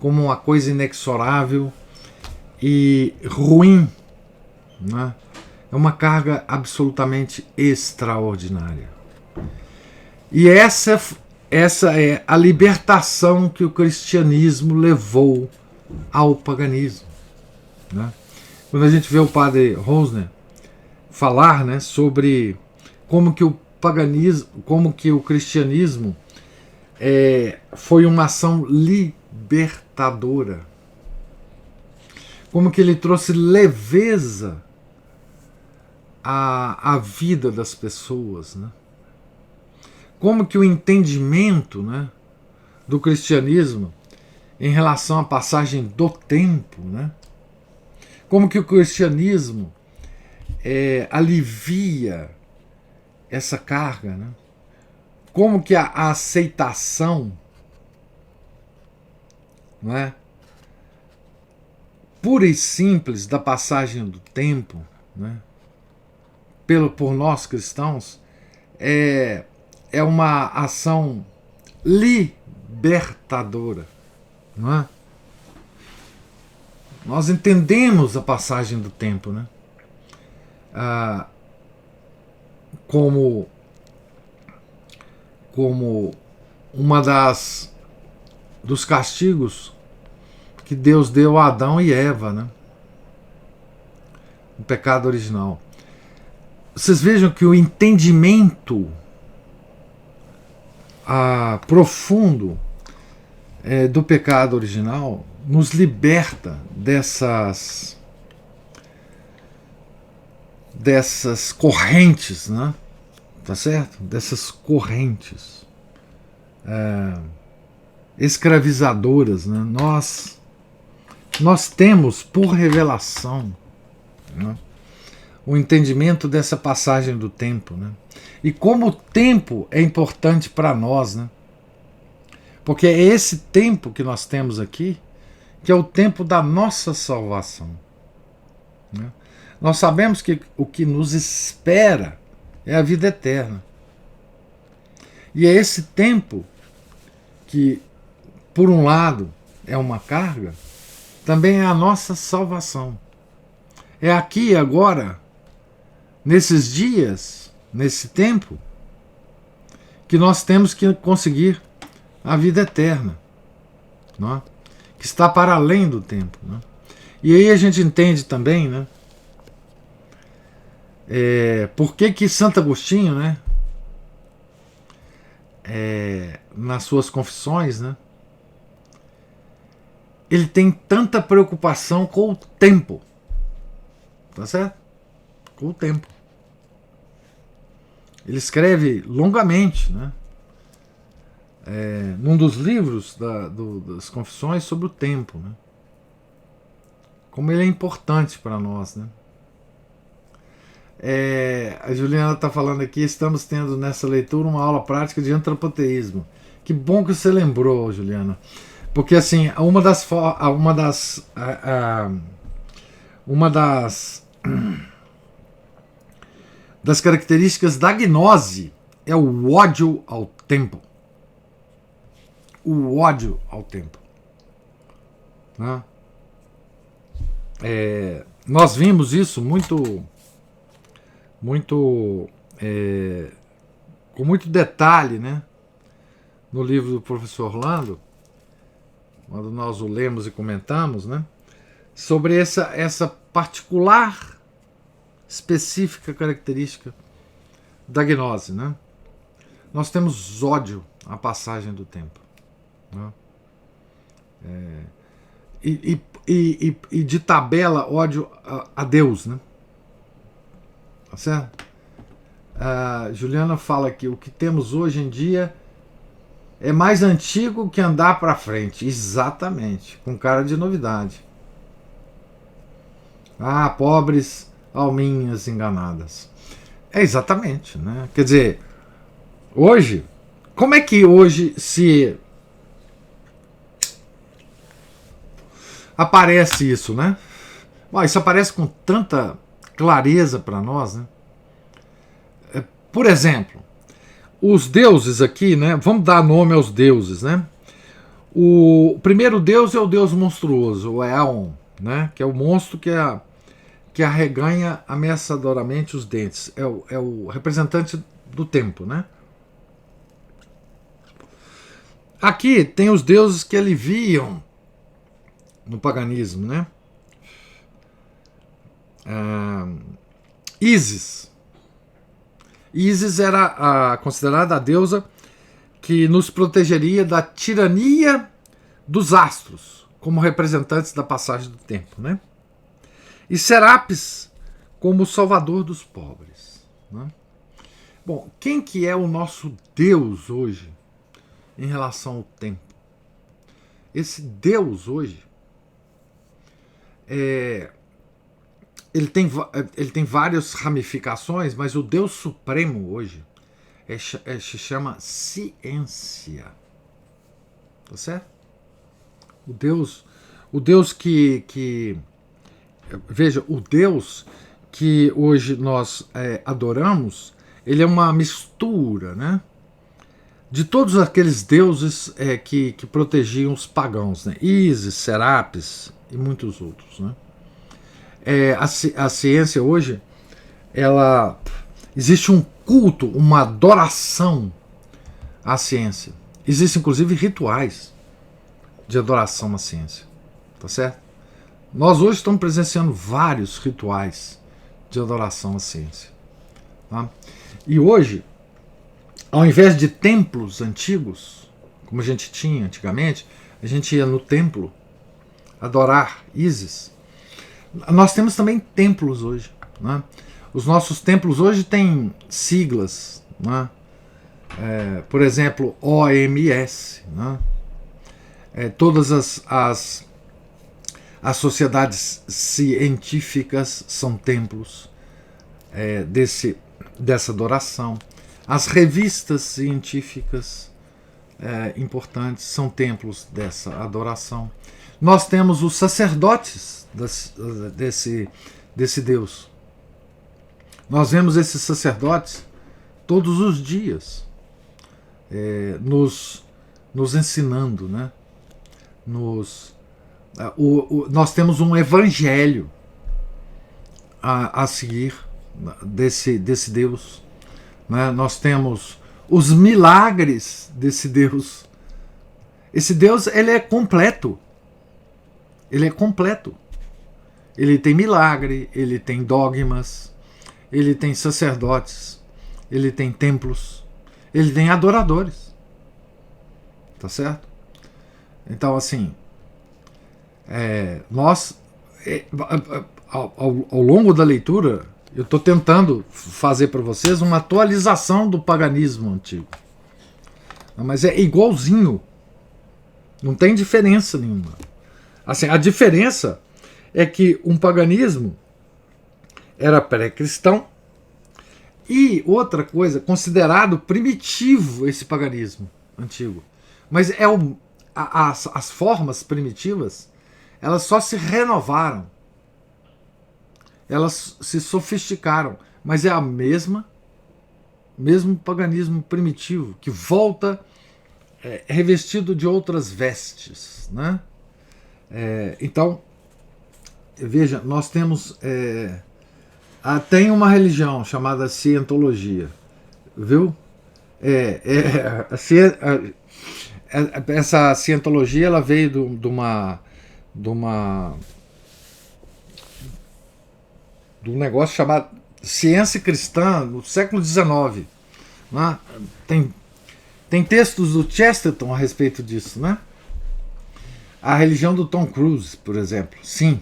Como uma coisa inexorável e ruim, né? É uma carga absolutamente extraordinária. E essa é a libertação que o cristianismo levou ao paganismo, né? Quando a gente vê o padre Rosner falar, né, sobre como que o paganismo, como que o cristianismo foi uma ação libertadora, como que ele trouxe leveza à vida das pessoas, né? Como que o entendimento, né, do cristianismo em relação à passagem do tempo, né? Como que o cristianismo alivia essa carga, né? Como que a aceitação, não é, pura e simples da passagem do tempo, né, por nós cristãos, é uma ação libertadora, não é? Nós entendemos a passagem do tempo, né, como uma dos castigos que Deus deu a Adão e Eva, né, o pecado original. Vocês vejam que o entendimento profundo do pecado original nos liberta dessas correntes, né? Tá certo? Dessas correntes escravizadoras, né? Nós temos por revelação, né, o entendimento dessa passagem do tempo, né? E como o tempo é importante para nós, né? Porque é esse tempo que nós temos aqui que é o tempo da nossa salvação, né? Nós sabemos que o que nos espera é a vida eterna. E é esse tempo que, por um lado, é uma carga, também é a nossa salvação. É aqui agora, nesses dias, nesse tempo, que nós temos que conseguir a vida eterna, não é? Que está para além do tempo, né? E aí a gente entende também, né, por que Santo Agostinho, né, nas suas confissões, né, ele tem tanta preocupação com o tempo, tá certo? Com o tempo. Ele escreve longamente, né, num dos livros das confissões sobre o tempo, né? como ele é importante para nós, né? A Juliana está falando aqui, estamos tendo nessa leitura uma aula prática de antropoteísmo. Que bom que você lembrou, Juliana, porque assim uma das características da gnose é o ódio ao tempo. O ódio ao tempo, né? Nós vimos isso com muito detalhe, né, no livro do professor Orlando, quando nós o lemos e comentamos, né, sobre essa particular, específica característica da gnose, né? Nós temos ódio à passagem do tempo, né? E de tabela, ódio a Deus, né? Tá certo? A Juliana fala que o que temos hoje em dia é mais antigo que andar para frente. Exatamente, com cara de novidade. Ah, pobres alminhas enganadas. Exatamente, né? Quer dizer, hoje, como é que hoje se aparece isso, né? Bom, isso aparece com tanta clareza para nós, né? Por exemplo, os deuses aqui, né? Vamos dar nome aos deuses, né? O primeiro deus é o deus monstruoso, o Aeon, né? Que é o monstro que arreganha ameaçadoramente os dentes. É o representante do tempo, né? Aqui tem os deuses que aliviam no paganismo, né? Ísis. Ísis era considerada a deusa que nos protegeria da tirania dos astros, como representantes da passagem do tempo, né? E Serapis como o salvador dos pobres, né? Bom, quem que é o nosso Deus hoje em relação ao tempo? Esse Deus hoje ele tem várias ramificações, mas o Deus Supremo hoje se chama ciência. Tá certo? O Deus que veja, o Deus que hoje nós adoramos, ele é uma mistura, né, de todos aqueles deuses que protegiam os pagãos, né? Ísis, Serapis e muitos outros, né? A ciência hoje, existe um culto, uma adoração à ciência. Existem inclusive rituais de adoração à ciência, tá certo? Nós hoje estamos presenciando vários rituais de adoração à ciência, tá? E hoje, ao invés de templos antigos, como a gente tinha antigamente, a gente ia no templo adorar Ísis. Nós temos também templos hoje, né? Os nossos templos hoje têm siglas, né? Por exemplo, OMS, né? Todas as sociedades científicas são templos dessa adoração. As revistas científicas importantes são templos dessa adoração. Nós temos os sacerdotes desse Deus. Nós vemos esses sacerdotes todos os dias nos ensinando, né? Nós temos um evangelho a seguir desse Deus, né? Nós temos os milagres desse Deus. Esse Deus, ele é completo. Ele é completo. Ele tem milagre, ele tem dogmas, ele tem sacerdotes, ele tem templos, ele tem adoradores. Tá certo? Então, assim, nós, ao longo da leitura, eu estou tentando fazer para vocês uma atualização do paganismo antigo. Mas é igualzinho. Não tem diferença nenhuma. Assim, a diferença é que um paganismo era pré-cristão e outra coisa, considerado primitivo esse paganismo antigo. Mas as formas primitivas, elas só se renovaram, elas se sofisticaram, mas é a mesmo paganismo primitivo que volta revestido de outras vestes, né? Então, veja, nós temos tem uma religião chamada cientologia, viu? Essa cientologia, ela veio de um negócio chamado ciência cristã no século XIX, né? Tem textos do Chesterton a respeito disso, né? A religião do Tom Cruise, por exemplo, sim.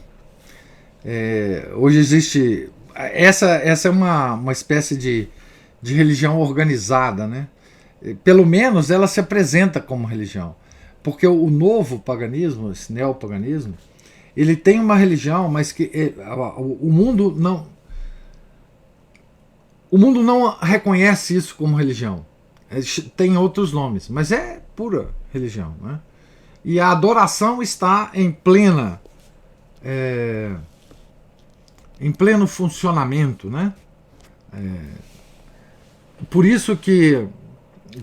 Hoje existe essa é uma espécie de religião organizada, né? Pelo menos ela se apresenta como religião, porque o novo paganismo, esse neopaganismo, ele tem uma religião, mas que o mundo não reconhece isso como religião. Tem outros nomes, mas é pura religião, né? E a adoração está em pleno funcionamento, né? Por isso que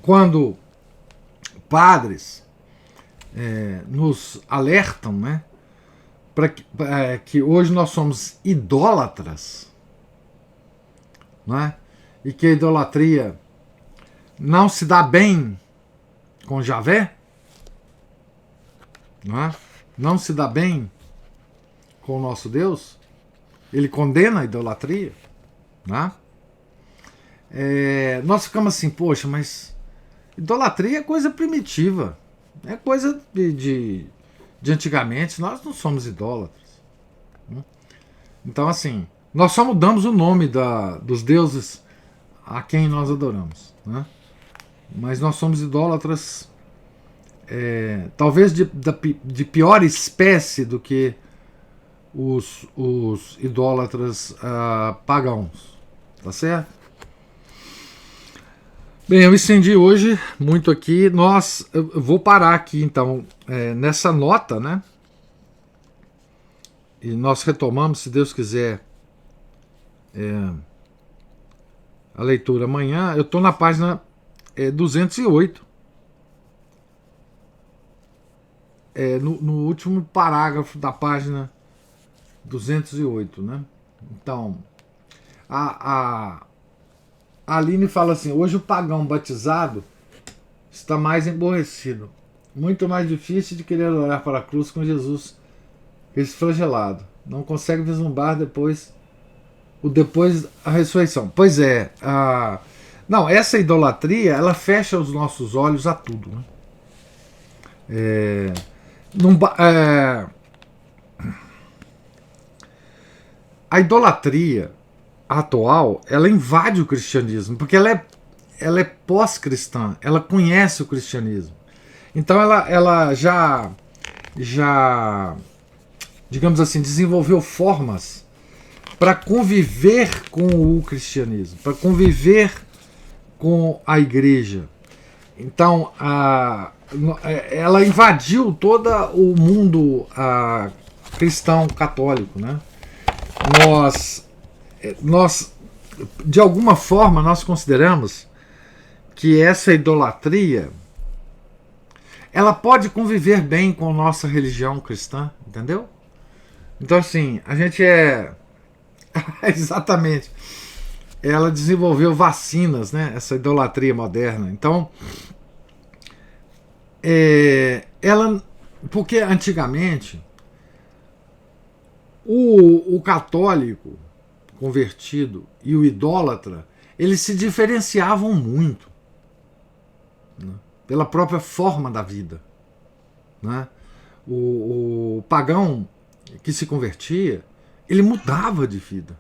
quando padres nos alertam, né, que hoje nós somos idólatras, né, e que a idolatria não se dá bem com Javé, não se dá bem com o nosso Deus, ele condena a idolatria, né? Nós ficamos assim, poxa, mas idolatria é coisa primitiva, é coisa de antigamente, nós não somos idólatras, né? Então, assim, nós só mudamos o nome dos deuses a quem nós adoramos, né? Mas nós somos idólatras, talvez de pior espécie do que os idólatras pagãos, tá certo? Bem, eu estendi hoje muito aqui. Eu vou parar aqui então nessa nota, né? E nós retomamos, se Deus quiser, a leitura amanhã. Eu estou na página 208. No último parágrafo da página 208, né? Então, a Aline fala assim: hoje o pagão batizado está mais emborrecido, muito mais difícil de querer olhar para a cruz com Jesus flagelado, não consegue vislumbrar depois a ressurreição. Pois é, não, essa idolatria, ela fecha os nossos olhos a tudo, né? A idolatria atual, ela invade o cristianismo, porque ela é pós-cristã, ela conhece o cristianismo. Então ela já digamos assim, desenvolveu formas para conviver com o cristianismo, para conviver com a igreja. Então ela invadiu todo o mundo cristão católico, né? Nós, de alguma forma, nós consideramos que essa idolatria, ela pode conviver bem com a nossa religião cristã, entendeu? Então, assim, a gente exatamente, ela desenvolveu vacinas, né? Essa idolatria moderna. Então, porque antigamente o católico convertido e o idólatra, eles se diferenciavam muito, né? Pela própria forma da vida, né? O pagão que se convertia, ele mudava de vida,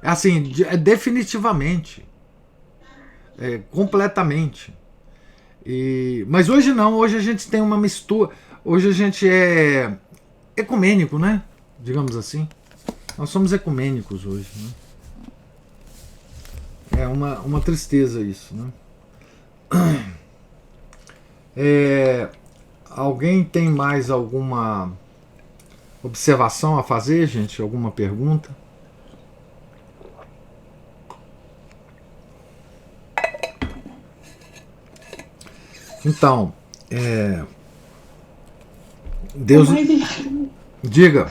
assim, definitivamente, completamente. Mas hoje não, hoje a gente tem uma mistura, hoje a gente é ecumênico, né? digamos assim. Nós somos ecumênicos hoje, né? É uma tristeza isso, né? Alguém tem mais alguma observação a fazer, gente? Alguma pergunta? Então, Deus. Diga.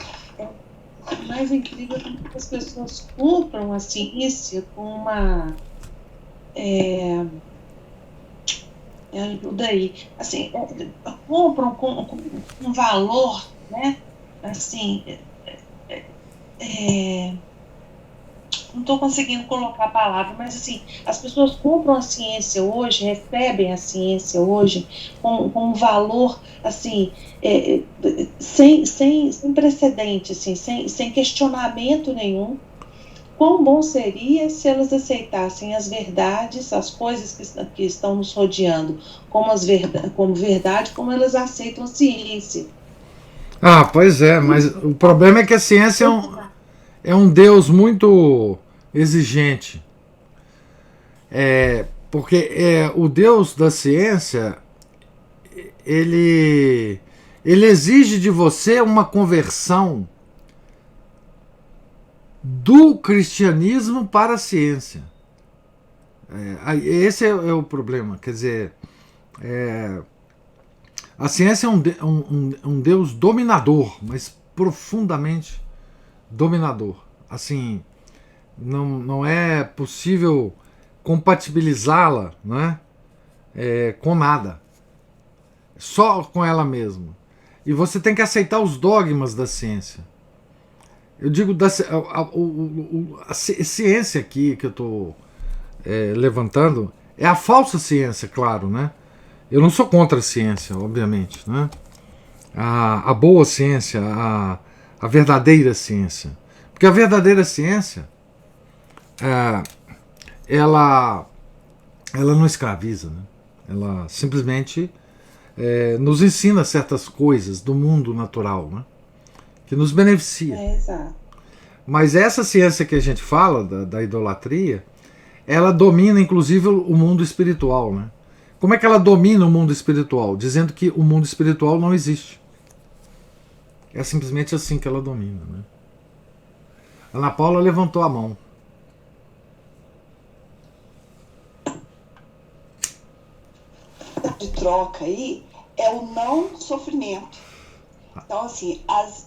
O mais incrível é que as pessoas compram a ciência com uma. Ajuda aí. Assim, compram com um valor, né? Assim. Não estou conseguindo colocar a palavra, mas assim, as pessoas compram a ciência hoje, recebem a ciência hoje com um valor assim, sem precedente, assim, sem questionamento nenhum. Quão bom seria se elas aceitassem as verdades, as coisas que estão nos rodeando, como verdade, como elas aceitam a ciência. Ah, pois é, mas o problema é que a ciência é um Deus muito exigente. Porque o Deus da ciência, ele exige de você uma conversão do cristianismo para a ciência. Esse é o problema. Quer dizer, a ciência é um Deus dominador, mas profundamente dominador. Assim, não é possível compatibilizá-la, né, com nada. Só com ela mesma. E você tem que aceitar os dogmas da ciência. Eu digo a ciência aqui que eu estou levantando é a falsa ciência, claro, né? Eu não sou contra a ciência, obviamente, né? A boa ciência, a verdadeira ciência. Porque a verdadeira ciência, ela não escraviza, né? Ela simplesmente nos ensina certas coisas do mundo natural, né? Que nos beneficia. Exato. Mas essa ciência que a gente fala, da idolatria, ela domina inclusive o mundo espiritual, né? Como é que ela domina o mundo espiritual? Dizendo que o mundo espiritual não existe. É simplesmente assim que ela domina, né? Ana Paula levantou a mão. De troca aí é o não sofrimento. Então, assim,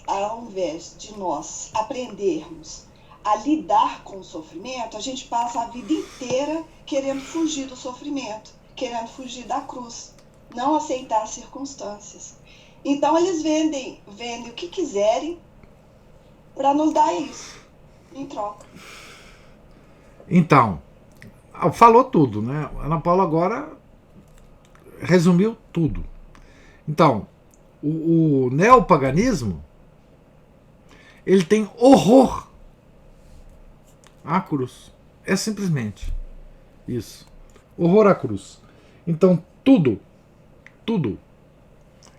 ao invés de nós aprendermos a lidar com o sofrimento, a gente passa a vida inteira querendo fugir do sofrimento, querendo fugir da cruz, não aceitar as circunstâncias. Então, eles vendem o que quiserem para nos dar isso em troca. Então, falou tudo, né? Ana Paula agora resumiu tudo. Então, o neopaganismo, ele tem horror à cruz. É simplesmente isso. Horror à cruz. Então, tudo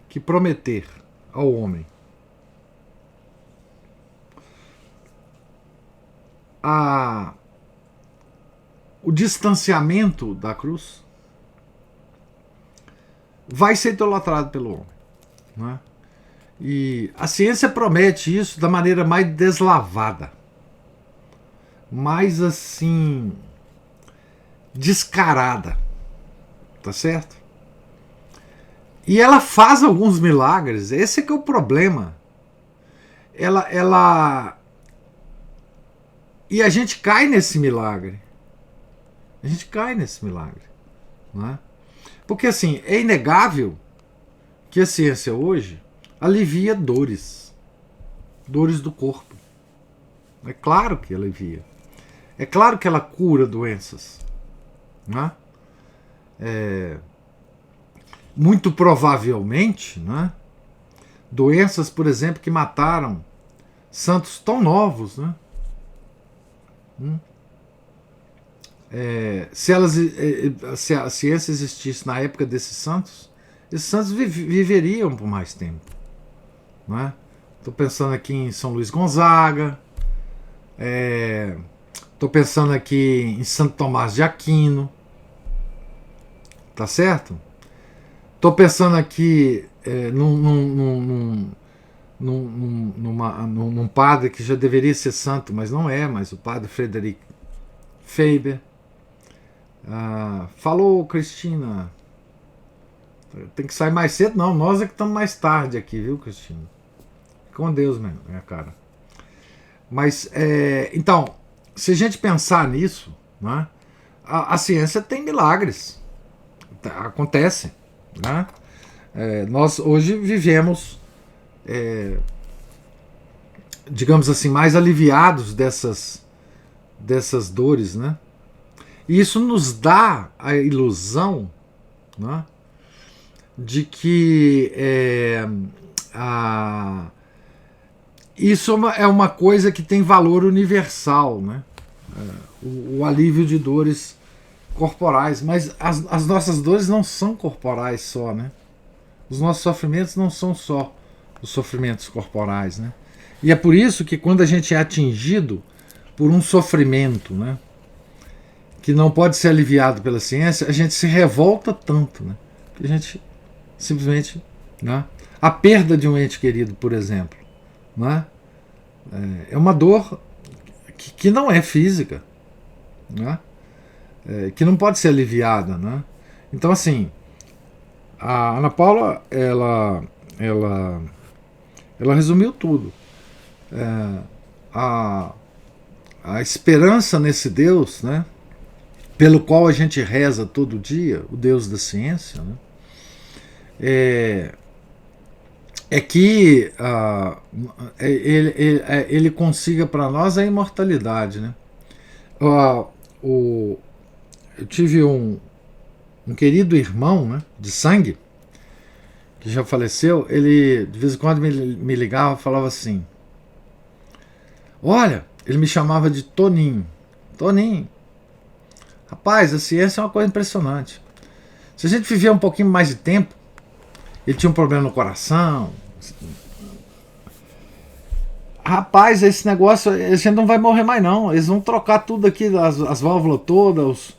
que prometer ao homem o distanciamento da cruz vai ser idolatrado pelo homem, né? E a ciência promete isso da maneira mais deslavada, mais assim descarada, tá certo? E ela faz alguns milagres. Esse é que é o problema. E a gente cai nesse milagre. A gente cai nesse milagre, né? Porque assim, é inegável que a ciência hoje alivia dores do corpo. É claro que alivia. É claro que ela cura doenças, né? Muito provavelmente, né? Doenças, por exemplo, que mataram santos tão novos, né? Se a ciência existisse na época desses santos, esses santos viveriam por mais tempo, não é? Estou pensando aqui em São Luís Gonzaga. Estou pensando aqui em Santo Tomás de Aquino. Tá certo? Estou pensando aqui num padre que já deveria ser santo, mas não é, mas o padre Frederic Faber. Falou, Cristina. Tem que sair mais cedo? Não, nós é que estamos mais tarde aqui, viu, Cristina? Com Deus, minha cara. Mas, então, se a gente pensar nisso, né, a ciência tem milagres. Acontece. Né? Nós hoje vivemos, digamos assim, mais aliviados dessas dores, né? E isso nos dá a ilusão, né, de que isso é uma coisa que tem valor universal, né? O alívio de dores corporais, mas as nossas dores não são corporais só, né? Os nossos sofrimentos não são só os sofrimentos corporais, né? E é por isso que quando a gente é atingido por um sofrimento, né, que não pode ser aliviado pela ciência, a gente se revolta tanto, né? Que a gente simplesmente, né, a perda de um ente querido, por exemplo, né, é uma dor que não é física, né? Que não pode ser aliviada, né? Então, assim, a Ana Paula ela resumiu tudo. A esperança nesse Deus, né, pelo qual a gente reza todo dia, o Deus da ciência, né, é que ele consiga para nós a imortalidade, né? Eu tive um querido irmão, né, de sangue, que já faleceu. Ele de vez em quando me ligava e falava assim: olha, ele me chamava de Toninho. Toninho, rapaz, a ciência é uma coisa impressionante. Se a gente viver um pouquinho mais de tempo, ele tinha um problema no coração. Rapaz, esse negócio, a gente não vai morrer mais não. Eles vão trocar tudo aqui, as válvulas todas,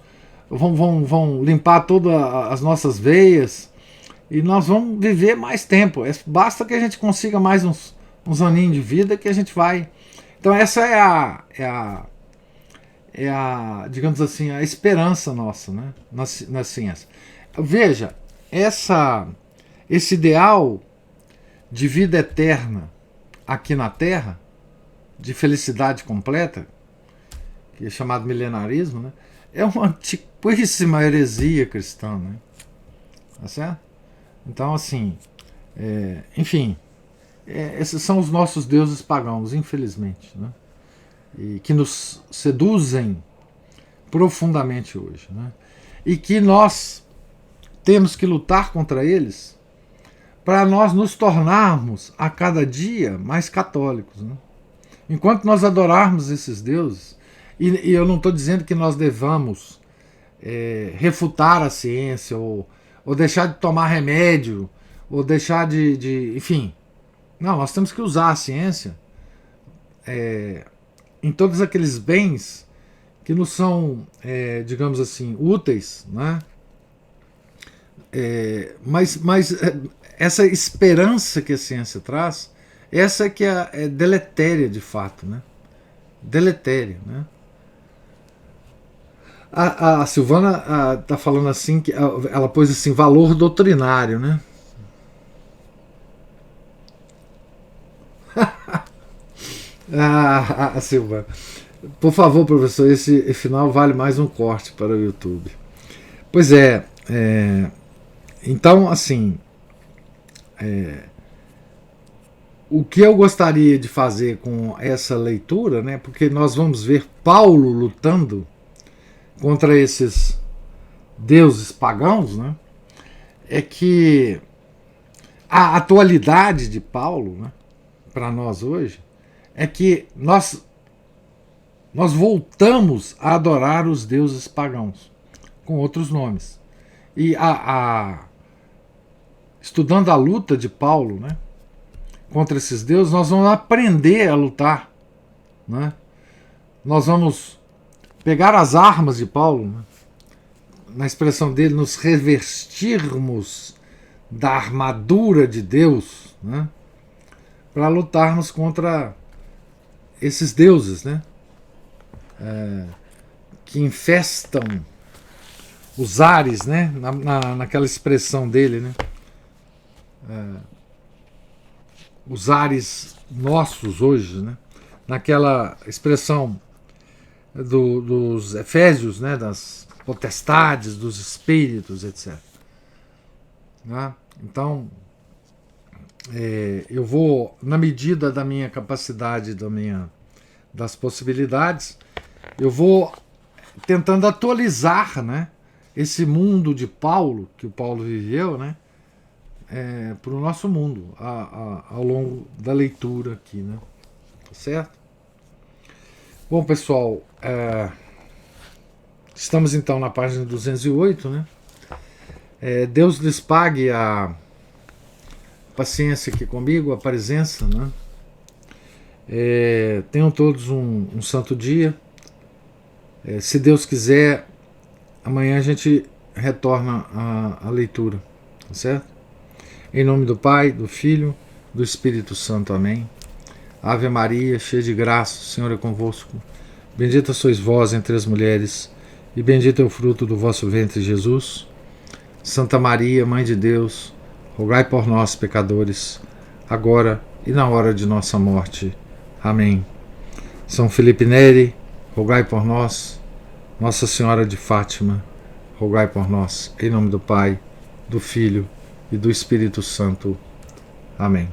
vão limpar todas as nossas veias, e nós vamos viver mais tempo. Basta que a gente consiga mais uns aninhos de vida que a gente vai. Então essa é a digamos assim, a esperança nossa, né, na ciência. Veja, esse ideal de vida eterna aqui na Terra, de felicidade completa, que é chamado milenarismo, né, é uma antiquíssima heresia cristã, né? Tá certo? Então, assim, enfim, esses são os nossos deuses pagãos, infelizmente, né? E que nos seduzem profundamente hoje, né? E que nós temos que lutar contra eles para nós nos tornarmos a cada dia mais católicos, né? Enquanto nós adorarmos esses deuses, e eu não estou dizendo que nós devamos refutar a ciência, ou deixar de tomar remédio, ou deixar enfim. Não, nós temos que usar a ciência em todos aqueles bens que nos são, digamos assim, úteis, né? Mas essa esperança que a ciência traz, essa que é deletéria de fato, né? Deletéria, né? A Silvana está falando assim, que ela pôs assim, valor doutrinário, né? A Silvana, por favor, professor, esse final vale mais um corte para o YouTube. Pois então, assim, o que eu gostaria de fazer com essa leitura, né, porque nós vamos ver Paulo lutando contra esses deuses pagãos, né, é que a atualidade de Paulo, né, para nós hoje, é que nós voltamos a adorar os deuses pagãos com outros nomes. E estudando a luta de Paulo, né, contra esses deuses, nós vamos aprender a lutar, né? Nós vamos pegar as armas de Paulo, né? Na expressão dele, nos revestirmos da armadura de Deus, né? Para lutarmos contra esses deuses, né? Que infestam os ares, né? Naquela expressão dele, né? Os ares nossos hoje, né? Naquela expressão dos Efésios, né? Das potestades, dos espíritos, etc. Né? Então, eu vou, na medida da minha capacidade, das possibilidades, eu vou tentando atualizar, né, esse mundo de Paulo, que o Paulo viveu, né, para o nosso mundo, ao longo da leitura aqui, né? Tá certo? Bom, pessoal, estamos então na página 208, né? Deus lhes pague a paciência aqui comigo, a presença, né? Tenham todos um santo dia. Se Deus quiser, amanhã a gente retorna à leitura, tá certo? Em nome do Pai, do Filho, do Espírito Santo. Amém. Ave Maria, cheia de graça, o Senhor é convosco. Bendita sois vós entre as mulheres, e bendito é o fruto do vosso ventre, Jesus. Santa Maria, Mãe de Deus, rogai por nós, pecadores, agora e na hora de nossa morte. Amém. São Felipe Neri, rogai por nós. Nossa Senhora de Fátima, rogai por nós. Em nome do Pai, do Filho e do Espírito Santo. Amém.